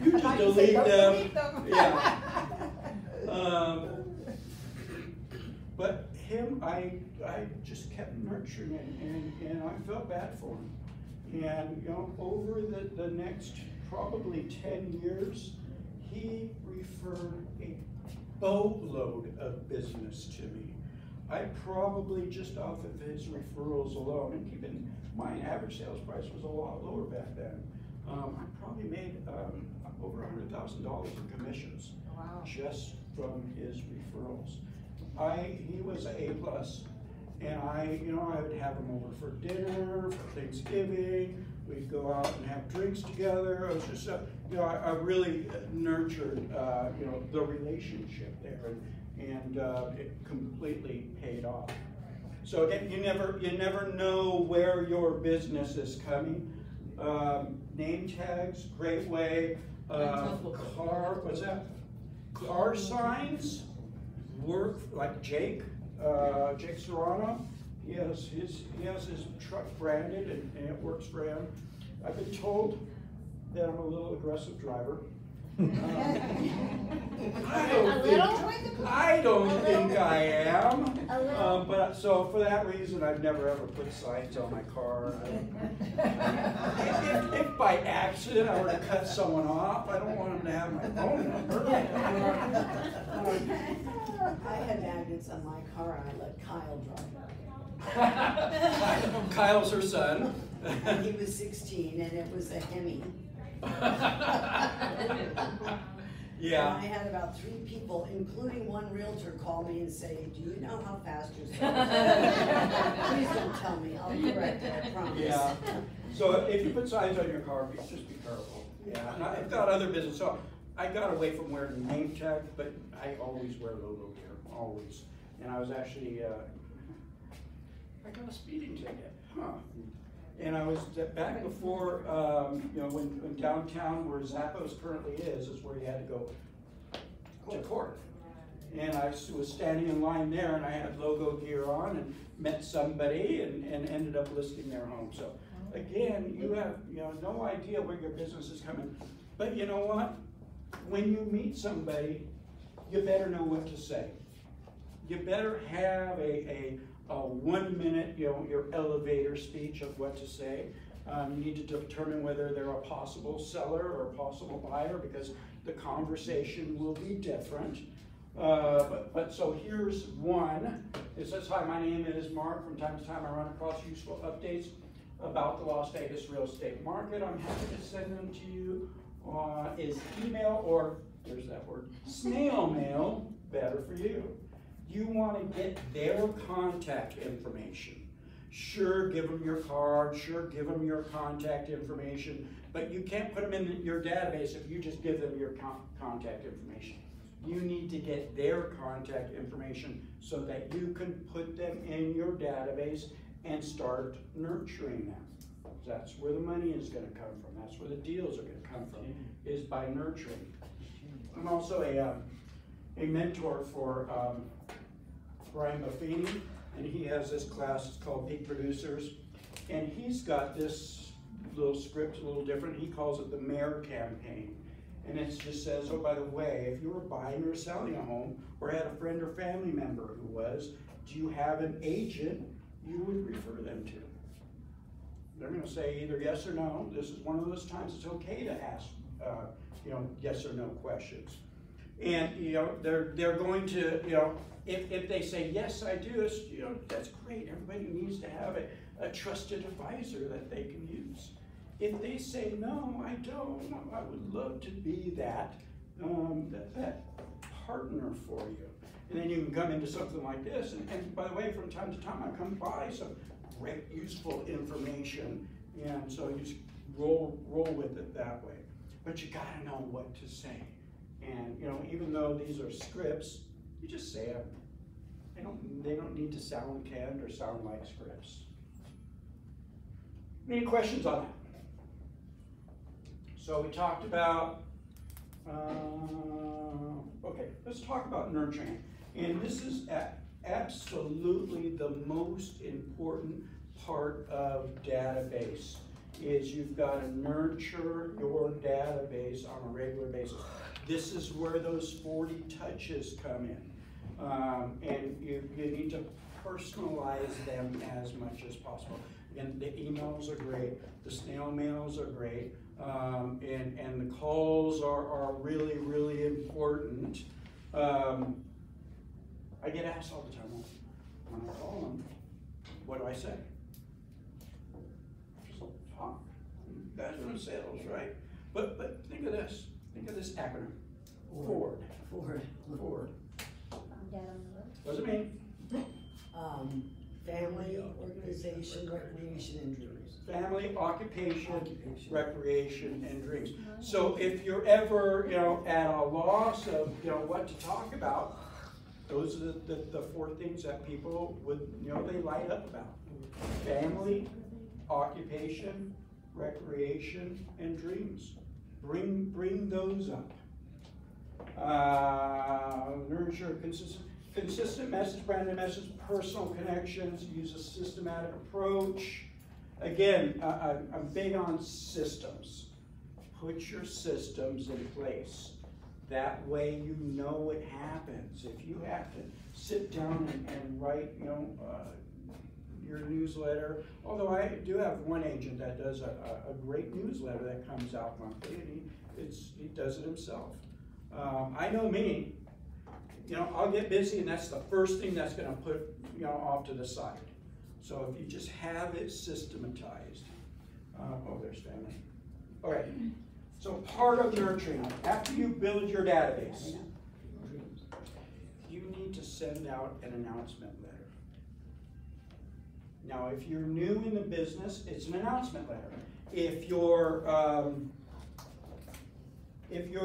Speaker 1: You just delete them. Yeah. But him, I just kept nurturing and I felt bad for him. And you know, over the next probably 10 years, he referred a boatload of business to me. I probably just off of his referrals alone, and keep in mind, average sales price was a lot lower back then. I probably made over $100,000 in commissions just from his referrals. He was an A+, and I would have him over for dinner, for Thanksgiving. We'd go out and have drinks together. It was just, I really nurtured, the relationship there, and it completely paid off. So again, you never know where your business is coming. Name tags, great way. What's that? Car signs work, like Jake Serrano. He has his truck branded and it works for him. I've been told that I'm a little aggressive driver. I don't think I am. But so for that reason, I've never ever put signs on my car. If by accident I were to cut someone off, I don't want them to have my phone number.
Speaker 5: I had magnets on my car and I let Kyle drive.
Speaker 1: Kyle's her son.
Speaker 5: And he was 16 and it was a Hemi.
Speaker 1: Yeah.
Speaker 5: And I had about 3 people, including one realtor, call me and say, "Do you know how fast you're going?" Please don't tell me. I'll correct it, I promise.
Speaker 1: Yeah. So if you put signs on your car, just be careful. Yeah. And I've got other business. So I got away from wearing name tag, but I always wear logo gear, always. And I was actually, I got a speeding ticket. Huh. And I was back before, when downtown where Zappos currently is where you had to go to court. And I was standing in line there and I had logo gear on and met somebody and ended up listing their home. So again, you have no idea where your business is coming. But you know what? When you meet somebody, you better know what to say. You better have a 1 minute, your elevator speech of what to say. You need to determine whether they're a possible seller or a possible buyer because the conversation will be different. But so here's one. It says, "Hi, my name is Mark. From time to time I run across useful updates about the Las Vegas real estate market. I'm happy to send them to you. Is email or, there's that word, snail mail better for you? You want to get their contact information. Sure, give them your card, sure, give them your contact information, but you can't put them in your database if you just give them your contact information. You need to get their contact information so that you can put them in your database and start nurturing them. That's where the money is going to come from. That's where the deals are going to come from, is by nurturing. I'm also a mentor for Brian Buffini, and he has this class, it's called Peak Producers, and he's got this little script, a little different. He calls it the Mayor Campaign, and it just says, oh, by the way, if you were buying or selling a home, or had a friend or family member who was, do you have an agent you would refer them to? They're going to say either yes or no. This is one of those times it's okay to ask, yes or no questions. And they're going to, if they say yes, I do, that's great. Everybody needs to have a trusted advisor that they can use. If they say no, I don't, I would love to be that partner for you. And then you can come into something like this. And by the way, from time to time, I come by some great, useful information. And so you just roll with it that way. But you gotta know what to say. And even though these are scripts, you just say them. They don't need to sound canned or sound like scripts. Any questions on that? So we talked about, okay, let's talk about nurturing. And this is absolutely the most important part of database is you've got to nurture your database on a regular basis. This is where those 40 touches come in. And you need to personalize them as much as possible. Again, the emails are great, the snail mails are great, and the calls are really, really important. I get asked all the time, when I call them, what do I say? Talk. You guys are in sales, right? But think of this acronym. FORD. FORD. What does it mean?
Speaker 5: Family, organization, recreation, and dreams.
Speaker 1: Family, occupation, recreation, and dreams. So if you're ever, at a loss of, what to talk about, those are the 4 things that people would, they light up about. Family, occupation, recreation, and dreams. Bring those up. Nurture consistent message, branded message, personal connections, use a systematic approach. Again, I'm big on systems. Put your systems in place. That way you know what happens. If you have to sit down and write, your newsletter, although I do have one agent that does a great newsletter that comes out monthly, and he does it himself. I know me, I'll get busy, and that's the first thing that's going to put, off to the side. So if you just have it systematized. Oh, there's family. All right. So part of nurturing, after you build your database, you need to send out an announcement letter. Now, if you're new in the business, it's an announcement letter. If you're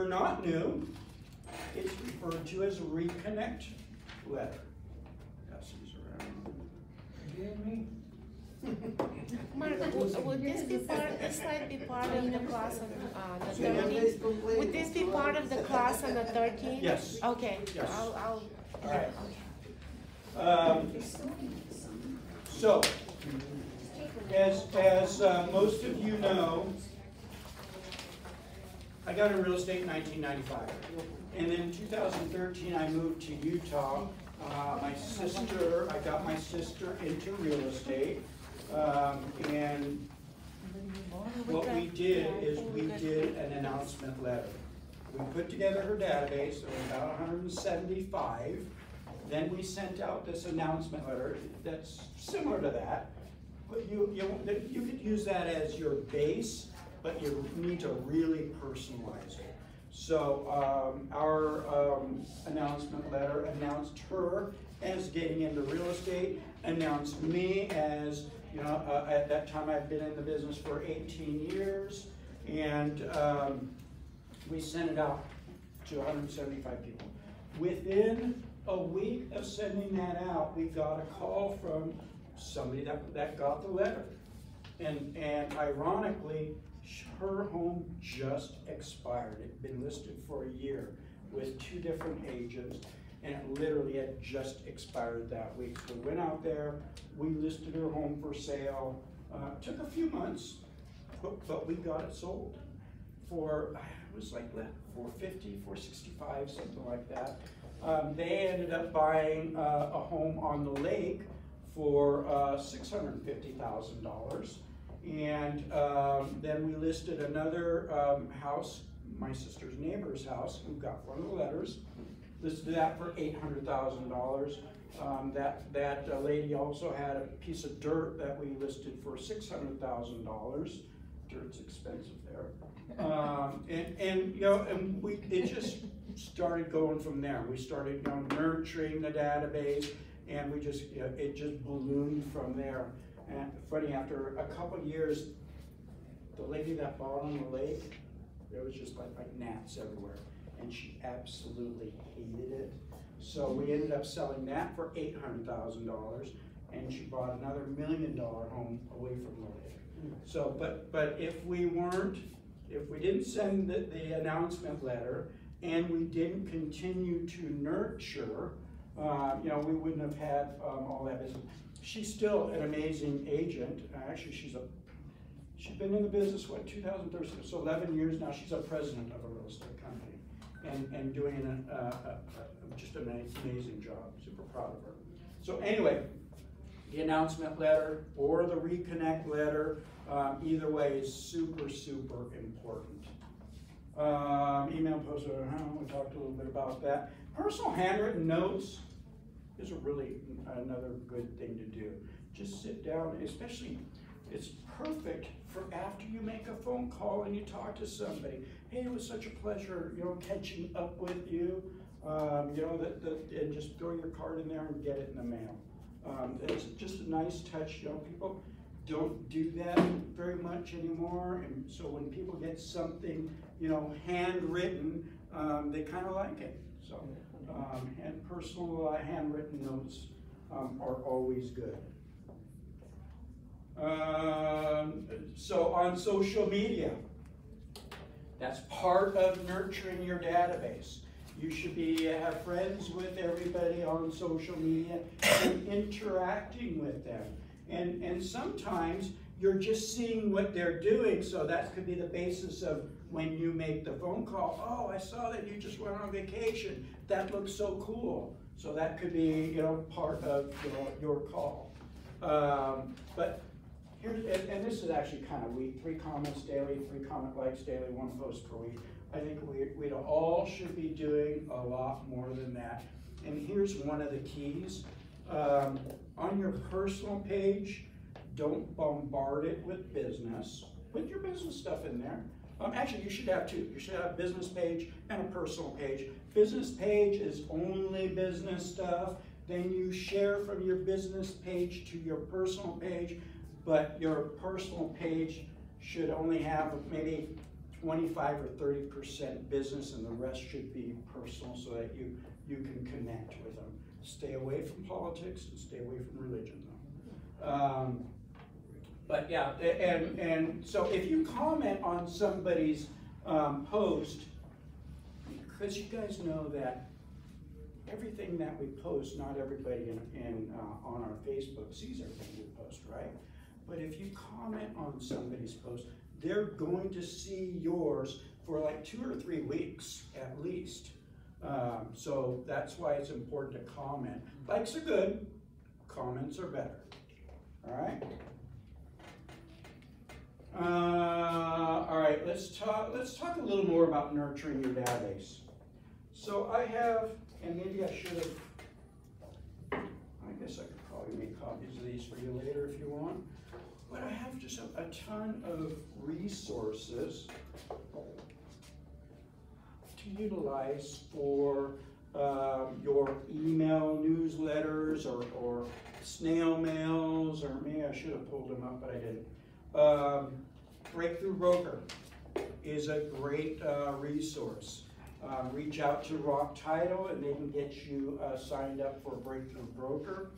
Speaker 1: not new, it's referred to as a reconnect letter.
Speaker 2: Mark, would this be be part of the class on the 13th? Would this be part of the class on the 13th?
Speaker 1: Yes.
Speaker 2: Okay.
Speaker 1: Yes.
Speaker 2: I'll
Speaker 1: All right. So, as most of you know, I got into real estate in 1995. And in 2013, I moved to Utah. I got my sister into real estate. And what we did is we did an announcement letter. We put together her database, there were about 175. Then we sent out this announcement letter that's similar to that. But you could use that as your base, but you need to really personalize it. So our announcement letter announced her as getting into real estate, announced me as, at that time I've been in the business for 18 years, and we sent it out to 175 people. Within a week of sending that out, we got a call from somebody that got the letter. And ironically, her home just expired. It had been listed for a year with 2 different agents, and it literally had just expired that week. So we went out there, we listed her home for sale. Took a few months, but we got it sold for, it was like $450, $465, something like that. They ended up buying a home on the lake for $650,000. And then we listed another house, my sister's neighbor's house, who got one of the letters, listed that for $800,000. That lady also had a piece of dirt that we listed for $600,000. Dirt's expensive there. And it just started going from there. We started nurturing the database, and we just, it just ballooned from there. And funny, after a couple of years, the lady that bought on the lake, there was just like gnats everywhere, and she absolutely hated it. So we ended up selling that for $800,000, and she bought another $1 million home away from the lake. So, but if we didn't send the announcement letter, and we didn't continue to nurture, you know, we wouldn't have had all that business. She's still an amazing agent. Actually, she's been in the business, what, 2013, so 11 years now. She's a president of a real estate company and doing just an amazing job. Super proud of her. So anyway, the announcement letter or the reconnect letter, either way is super, super important. Email post, we talked a little bit about that. Personal handwritten notes is another good thing to do. Just sit down, especially, it's perfect for after you make a phone call and you talk to somebody. Hey, it was such a pleasure, you know, catching up with you. You know, and just throw your card in there and get it in the mail. It's just a nice touch. You know, people don't do that very much anymore, and so when people get something, you know, handwritten, they kind of like it. So, and personal handwritten notes are always good. So on social media, that's part of nurturing your database. You should have friends with everybody on social media and interacting with them. And sometimes you're just seeing what they're doing, so that could be the basis of when you make the phone call. Oh, I saw that you just went on vacation. That looks so cool. So that could be, you know, part of your call. But here's, and this is actually kind of weak. 3 comments daily, 3 comment likes daily, 1 post per week. I think we all should be doing a lot more than that. And here's one of the keys. On your personal page, don't bombard it with business. Put your business stuff in there. Actually, you should have 2. You should have a business page and a personal page. Business page is only business stuff. Then you share from your business page to your personal page, but your personal page should only have maybe 25 or 30% business, and the rest should be personal so that you can connect with them. Stay away from politics and stay away from religion, though. But yeah, and so if you comment on somebody's post, because you guys know that everything that we post, not everybody on our Facebook sees everything we post, right? But if you comment on somebody's post, they're going to see yours for like 2 or 3 weeks at least. So that's why it's important to comment. Likes are good, comments are better. All right? All right, let's talk a little more about nurturing your database. So I have, and maybe I should have, I guess I could probably make copies of these for you later if you want. But I have just a ton of resources to utilize for your email newsletters or snail mails, or maybe I should have pulled them up, but I didn't. Breakthrough Broker is a great resource. Reach out to Rock Title and they can get you signed up for Breakthrough Broker.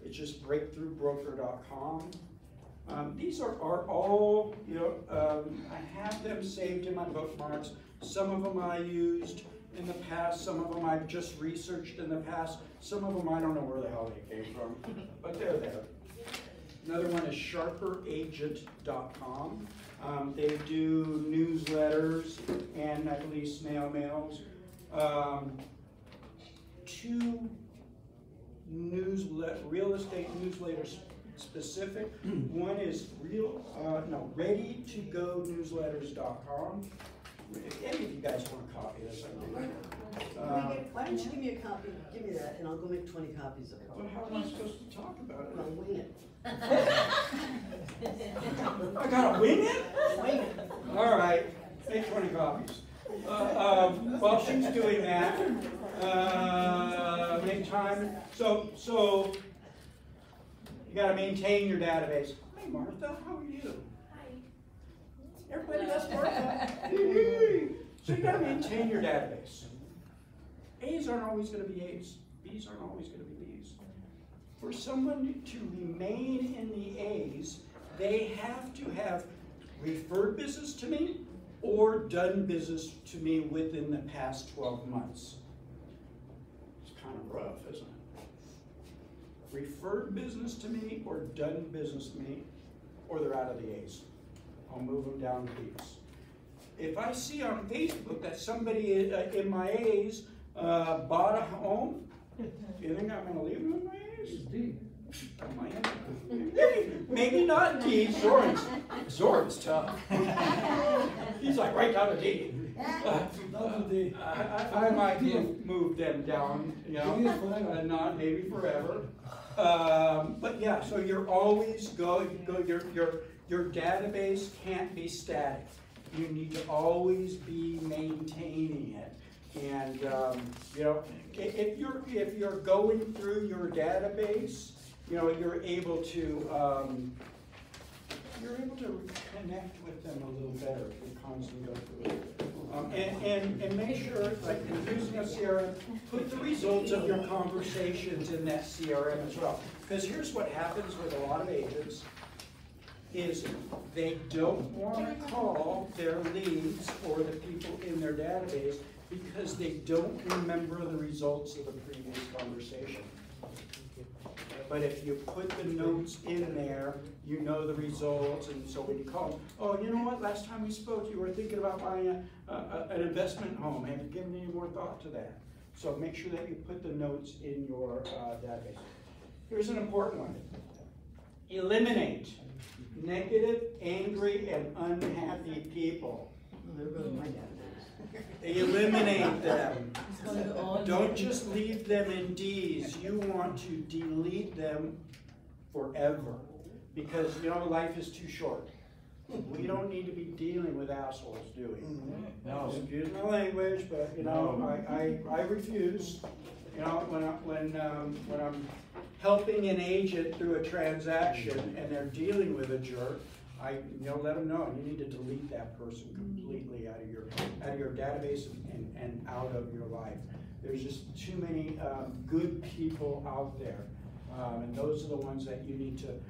Speaker 1: It's just breakthroughbroker.com. These are all, you know, I have them saved in my bookmarks. Some of them I used in the past, some of them I've just researched in the past, some of them I don't know where the hell they came from, but they're there. Another one is sharperagent.com. They do newsletters and I believe snail mails. 2 real estate newsletters specific. One is readytogonewsletters.com. If any of you guys want a copy of this,
Speaker 5: why don't you give me a copy? Give me that, and I'll go make 20 copies of it.
Speaker 1: But how am I supposed to talk about it?
Speaker 5: Well, wing it.
Speaker 1: I gotta wing it?
Speaker 5: Wing it.
Speaker 1: All right, make 20 copies. While she's doing that, make time. So you gotta maintain your database. Hi, Martha, how are you? Everybody else Martha. So you gotta maintain your database. A's aren't always gonna be A's. B's aren't always gonna be B's. For someone to remain in the A's, they have to have referred business to me or done business to me within the past 12 months. It's kind of rough, isn't it? referred business to me or done business to me, or they're out of the A's. I'll move them down to B's. If I see on Facebook that somebody in my A's bought a home, you think I'm gonna leave them in my A's?
Speaker 8: D.
Speaker 1: Maybe not D. Zorn's tough. He's like right down to D. I might move them down, you know, and not maybe forever. But yeah, so you're always your database can't be static. You need to always be maintaining it. And you know, if you're going through your database, you know, you're able to connect with them a little better if you constantly go through it. And make sure, like you're using a CRM, put the results of your conversations in that CRM as well. Because here's what happens with a lot of agents, is they don't want to call their leads or the people in their database because they don't remember the results of the previous conversation. But if you put the notes in there, you know the results, and so when you call them, oh, you know what, last time we spoke, you were thinking about buying an investment home. Have you given any more thought to that? So make sure that you put the notes in your database. Here's an important one. Eliminate negative, angry, and unhappy people.
Speaker 5: There goes my database.
Speaker 1: Eliminate them. Don't just leave them in D's. You want to delete them forever. Because, you know, life is too short. We don't need to be dealing with assholes, do we?
Speaker 7: No.
Speaker 1: Excuse my language, but, you know, I refuse. You know, when I'm helping an agent through a transaction and they're dealing with a jerk, I let them know you need to delete that person completely out of your database and out of your life. There's just too many good people out there, and those are the ones that you need to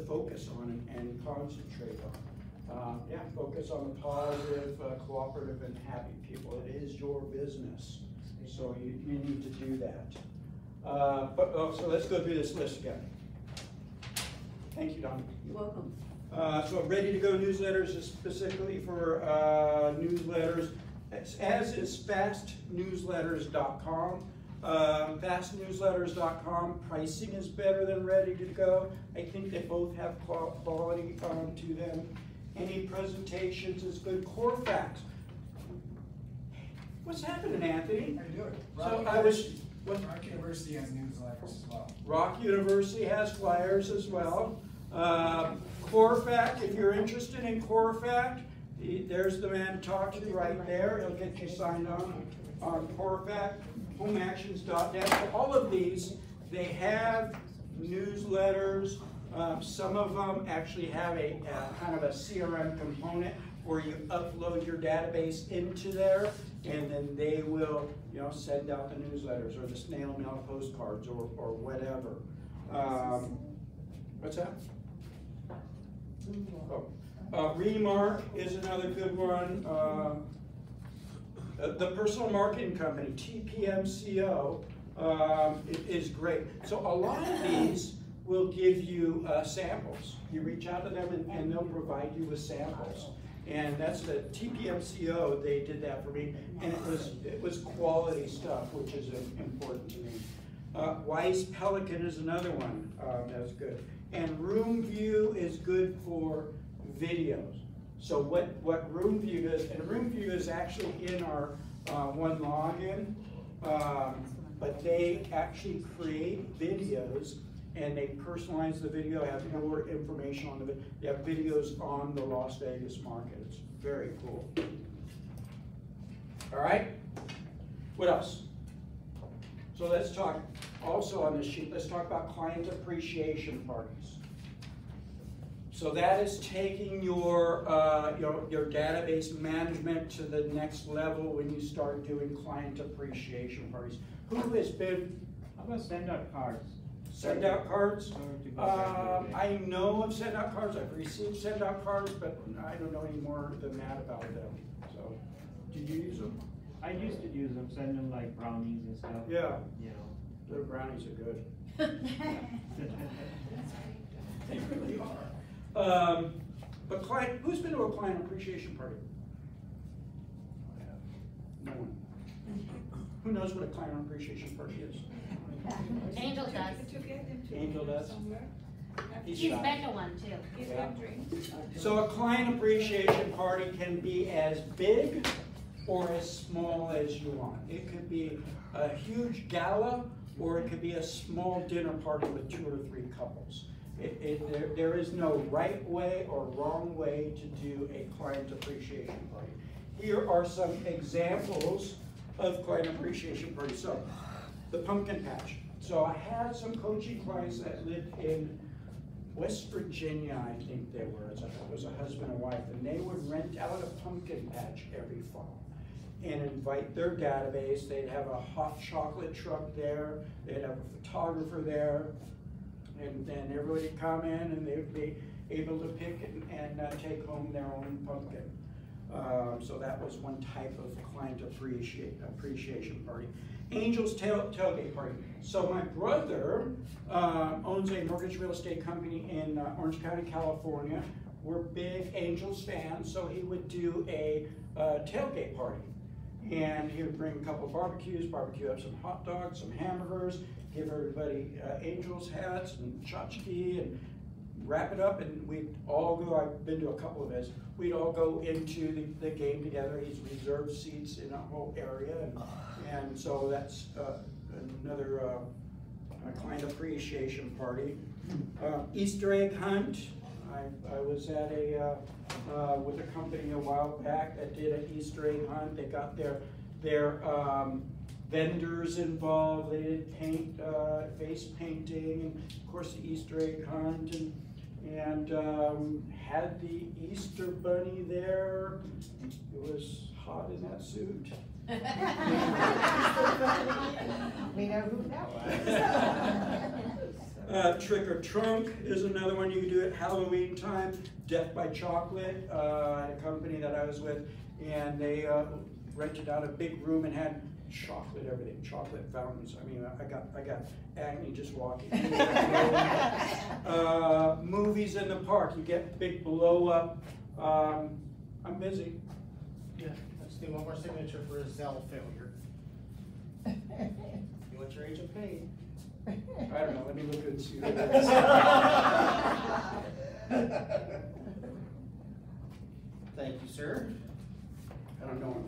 Speaker 1: focus on and concentrate on. Yeah, focus on the positive, cooperative, and happy people. It is your business, so you need to do that. So let's go through this list again. Thank you, Don.
Speaker 5: You're welcome.
Speaker 1: So Ready to Go newsletters is specifically for newsletters, as is fastnewsletters.com. Fastnewsletters.com, pricing is better than Ready to Go. I think they both have quality to them. Any presentations is good. Corefax. What's happening, Anthony?
Speaker 11: How you doing?
Speaker 1: So
Speaker 11: Rock University has newsletters as well.
Speaker 1: Rock University has flyers as well. Corefax, if you're interested in Corefax, there's the man to talk to right there. He'll get you signed on Corefax. Homeactions.net. So all of these, they have newsletters. Some of them actually have a kind of a CRM component where you upload your database into there, and then they will, send out the newsletters or the snail mail postcards or whatever. What's that? Remark is another good one. The Personal Marketing Company, TPMCO, is great. So a lot of these will give you samples. You reach out to them and they'll provide you with samples. And that's the TPMCO, they did that for me. And it was quality stuff, which is important to me. Wise Pelican is another one that's good. And RoomView is good for videos. So what RoomView does, and RoomView is actually in our one login, but they actually create videos and they personalize the video, have more information on the video. They have videos on the Las Vegas market. It's very cool. All right, what else? So let's talk, also on this sheet, let's talk about client appreciation parties. So that is taking your database management to the next level when you start doing client appreciation parties. Who has been?
Speaker 7: How about send out cards?
Speaker 1: Send out cards? I know of send out cards. I've received send out cards, but I don't know any more than that about them. So, did you use them?
Speaker 7: I used to use them, send them like brownies and stuff.
Speaker 1: Yeah.
Speaker 7: You know.
Speaker 1: Their brownies are good. They really are. But client, who's been to a client appreciation party? No one. Who knows what a client appreciation party is?
Speaker 4: Angel does.
Speaker 1: Angel does? He's
Speaker 4: He's
Speaker 1: shy.
Speaker 4: been to one too.
Speaker 1: Yeah. So a client appreciation party can be as big or as small as you want. It could be a huge gala, or it could be a small dinner party with 2 or 3 couples. There is no right way or wrong way to do a client appreciation party. Here are some examples of client appreciation parties. So, the pumpkin patch. So I had some coaching clients that lived in West Virginia, I think they were. It was a husband and wife, and they would rent out a pumpkin patch every fall and invite their database. They'd have a hot chocolate truck there. They'd have a photographer there, and then everybody would come in and they'd be able to pick and take home their own pumpkin. So that was one type of client appreciation party. Angels tailgate party. So my brother owns a mortgage real estate company in Orange County, California. We're big Angels fans, so he would do a tailgate party. And he would bring a couple of barbecues, barbecue up some hot dogs, some hamburgers, give everybody Angels hats and tchotchke, and wrap it up, and we'd all go. I've been to a couple of his. We'd all go into the game together. He's reserved seats in a whole area, and so that's another client appreciation party. Easter egg hunt. I was at with a company a while back that did an Easter egg hunt. They got their vendors involved. They did face painting, and of course the Easter egg hunt, and had the Easter bunny there. It was hot in that suit.
Speaker 12: We know who that was.
Speaker 1: Trick or Trunk is another one you can do at Halloween time. Death by Chocolate, at a company that I was with, and they rented out a big room and had chocolate, everything, chocolate fountains. I mean, I got acne just walking. Movies in the park, you get big blow up. I'm busy.
Speaker 12: Yeah, let's do one more signature for a Zell failure. You want your agent paid?
Speaker 1: I don't know, let me look and see what it is.
Speaker 12: Thank you, sir.
Speaker 1: I don't know him.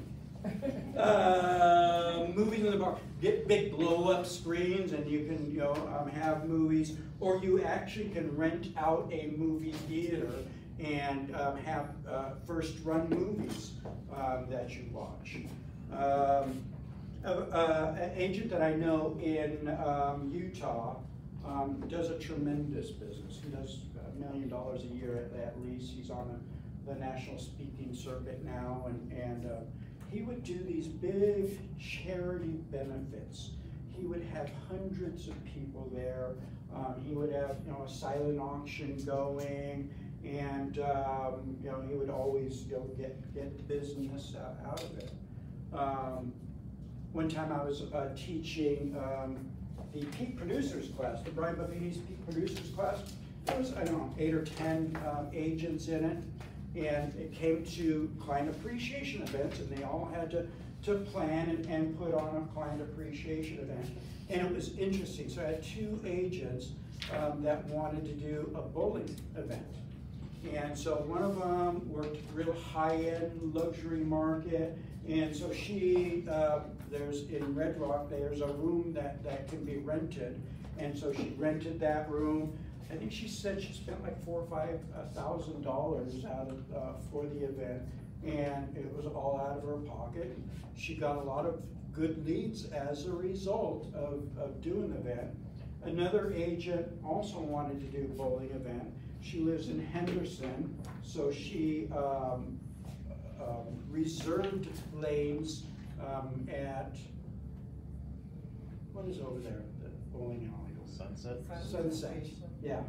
Speaker 1: Movies in the park. Get big blow-up screens, and you can, have movies, or you actually can rent out a movie theater and have first-run movies that you watch. An agent that I know in Utah does a tremendous business. He does $1 million a year at least. He's on the national speaking circuit now, and he would do these big charity benefits. He would have hundreds of people there. He would have a silent auction going, and he would always get business out of it. One time I was teaching the Peak Producers class, the Brian Buffini's Peak Producers class. There was, 8 or 10 agents in it, and it came to client appreciation events, and they all had to plan and put on a client appreciation event. And it was interesting. So I had 2 agents that wanted to do a bowling event. And so one of them worked real high-end luxury market, and so she, there's in Red Rock, there's a room that can be rented, and so she rented that room. I think she said she spent like $4,000 or $5,000 out of for the event, and it was all out of her pocket. She got a lot of good leads as a result of doing the event. Another agent also wanted to do a bowling event. She lives in Henderson, so she reserved lanes at, what is over there, the bowling alley?
Speaker 3: Sunset?
Speaker 1: Sunset, yeah.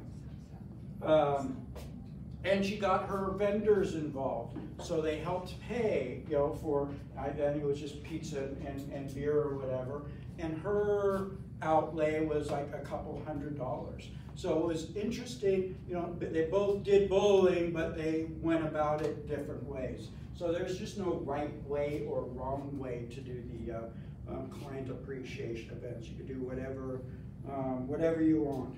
Speaker 1: And she got her vendors involved, so they helped pay, for, I think it was just pizza and beer or whatever, and her outlay was like a couple $100. So it was interesting, you know, they both did bowling, but they went about it different ways. So there's just no right way or wrong way to do the client appreciation events. You can do whatever you want.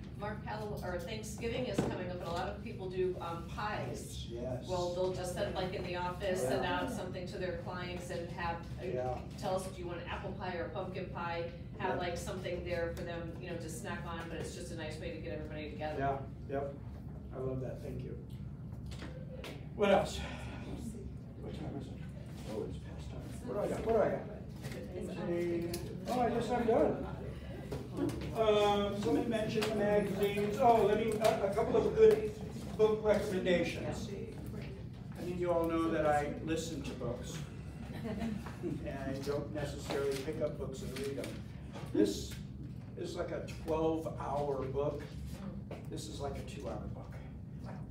Speaker 9: Thanksgiving is coming up, and a lot of people do pies.
Speaker 1: Yes.
Speaker 9: Well, they'll just send, like in the office, send out something to their clients and have, tell us if you want an apple pie or a pumpkin pie, have like something there for them, you know, to snack on, but it's just a nice way to get everybody together.
Speaker 1: Yeah, yep. I love that, thank you. What else? What time is it? Oh, it's past time. What do I got? Oh, I guess I'm done. Let me mention the magazines. Oh, a couple of good book recommendations. I think you all know that I listen to books. And I don't necessarily pick up books and read them. This is like a 12-hour book. This is like a 2-hour book.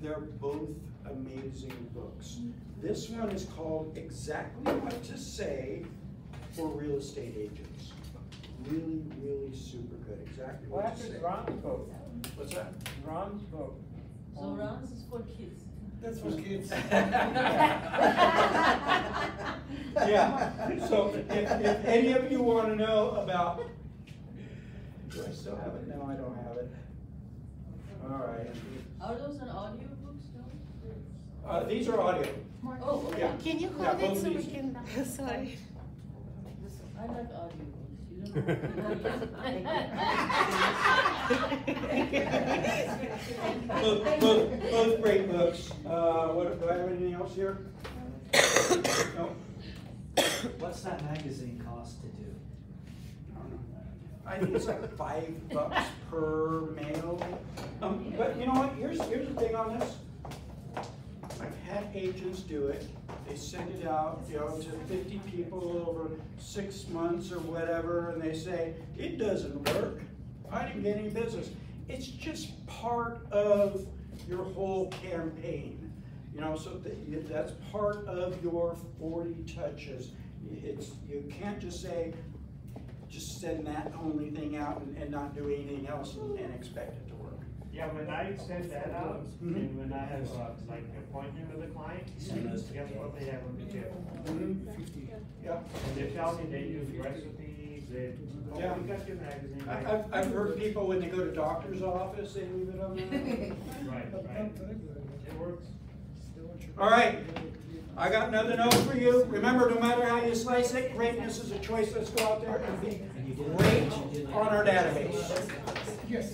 Speaker 1: They're both amazing books. This one is called Exactly What to Say for Real Estate Agents. Really, really super good. Exactly what to say.
Speaker 7: Ron's book?
Speaker 1: What's that?
Speaker 7: Ron's book.
Speaker 13: So Ron's is for kids.
Speaker 8: That's for kids.
Speaker 1: Yeah, so if any of you want to know about, do I still have it? No, I don't have it. All right.
Speaker 13: Are those an audio books, no?
Speaker 1: These are audio.
Speaker 13: Oh, okay.
Speaker 1: Yeah.
Speaker 2: Can you
Speaker 1: Yeah,
Speaker 2: hold it
Speaker 1: both
Speaker 2: so we
Speaker 1: these.
Speaker 2: can, sorry.
Speaker 13: I like audio books. You
Speaker 1: Both great books. What, do I have anything else here? No?
Speaker 10: What's that magazine cost to do?
Speaker 1: I don't know. I think it's like $5 per mail. But you know what? Here's the thing on this. I've had agents do it. They send it out, you know, to 50 people over 6 months or whatever, and they say, it doesn't work. I didn't get any business. It's just part of your whole campaign. You know, so that's part of your 40 touches. You can't just say, just send that only thing out and not do anything else and expect it to work.
Speaker 7: Yeah, when I send that out, and when I have like an appointment with a client, guess what they have on the table?
Speaker 1: 50. Yeah.
Speaker 7: And they tell me they use recipes, we got your magazine. Right?
Speaker 1: I've heard people when they go to doctor's office, they leave it on there.
Speaker 7: Right. It works.
Speaker 1: All right, I got another note for you. Remember, no matter how you slice it, greatness is a choice. Let's go out there and be great on our database.
Speaker 8: Yes.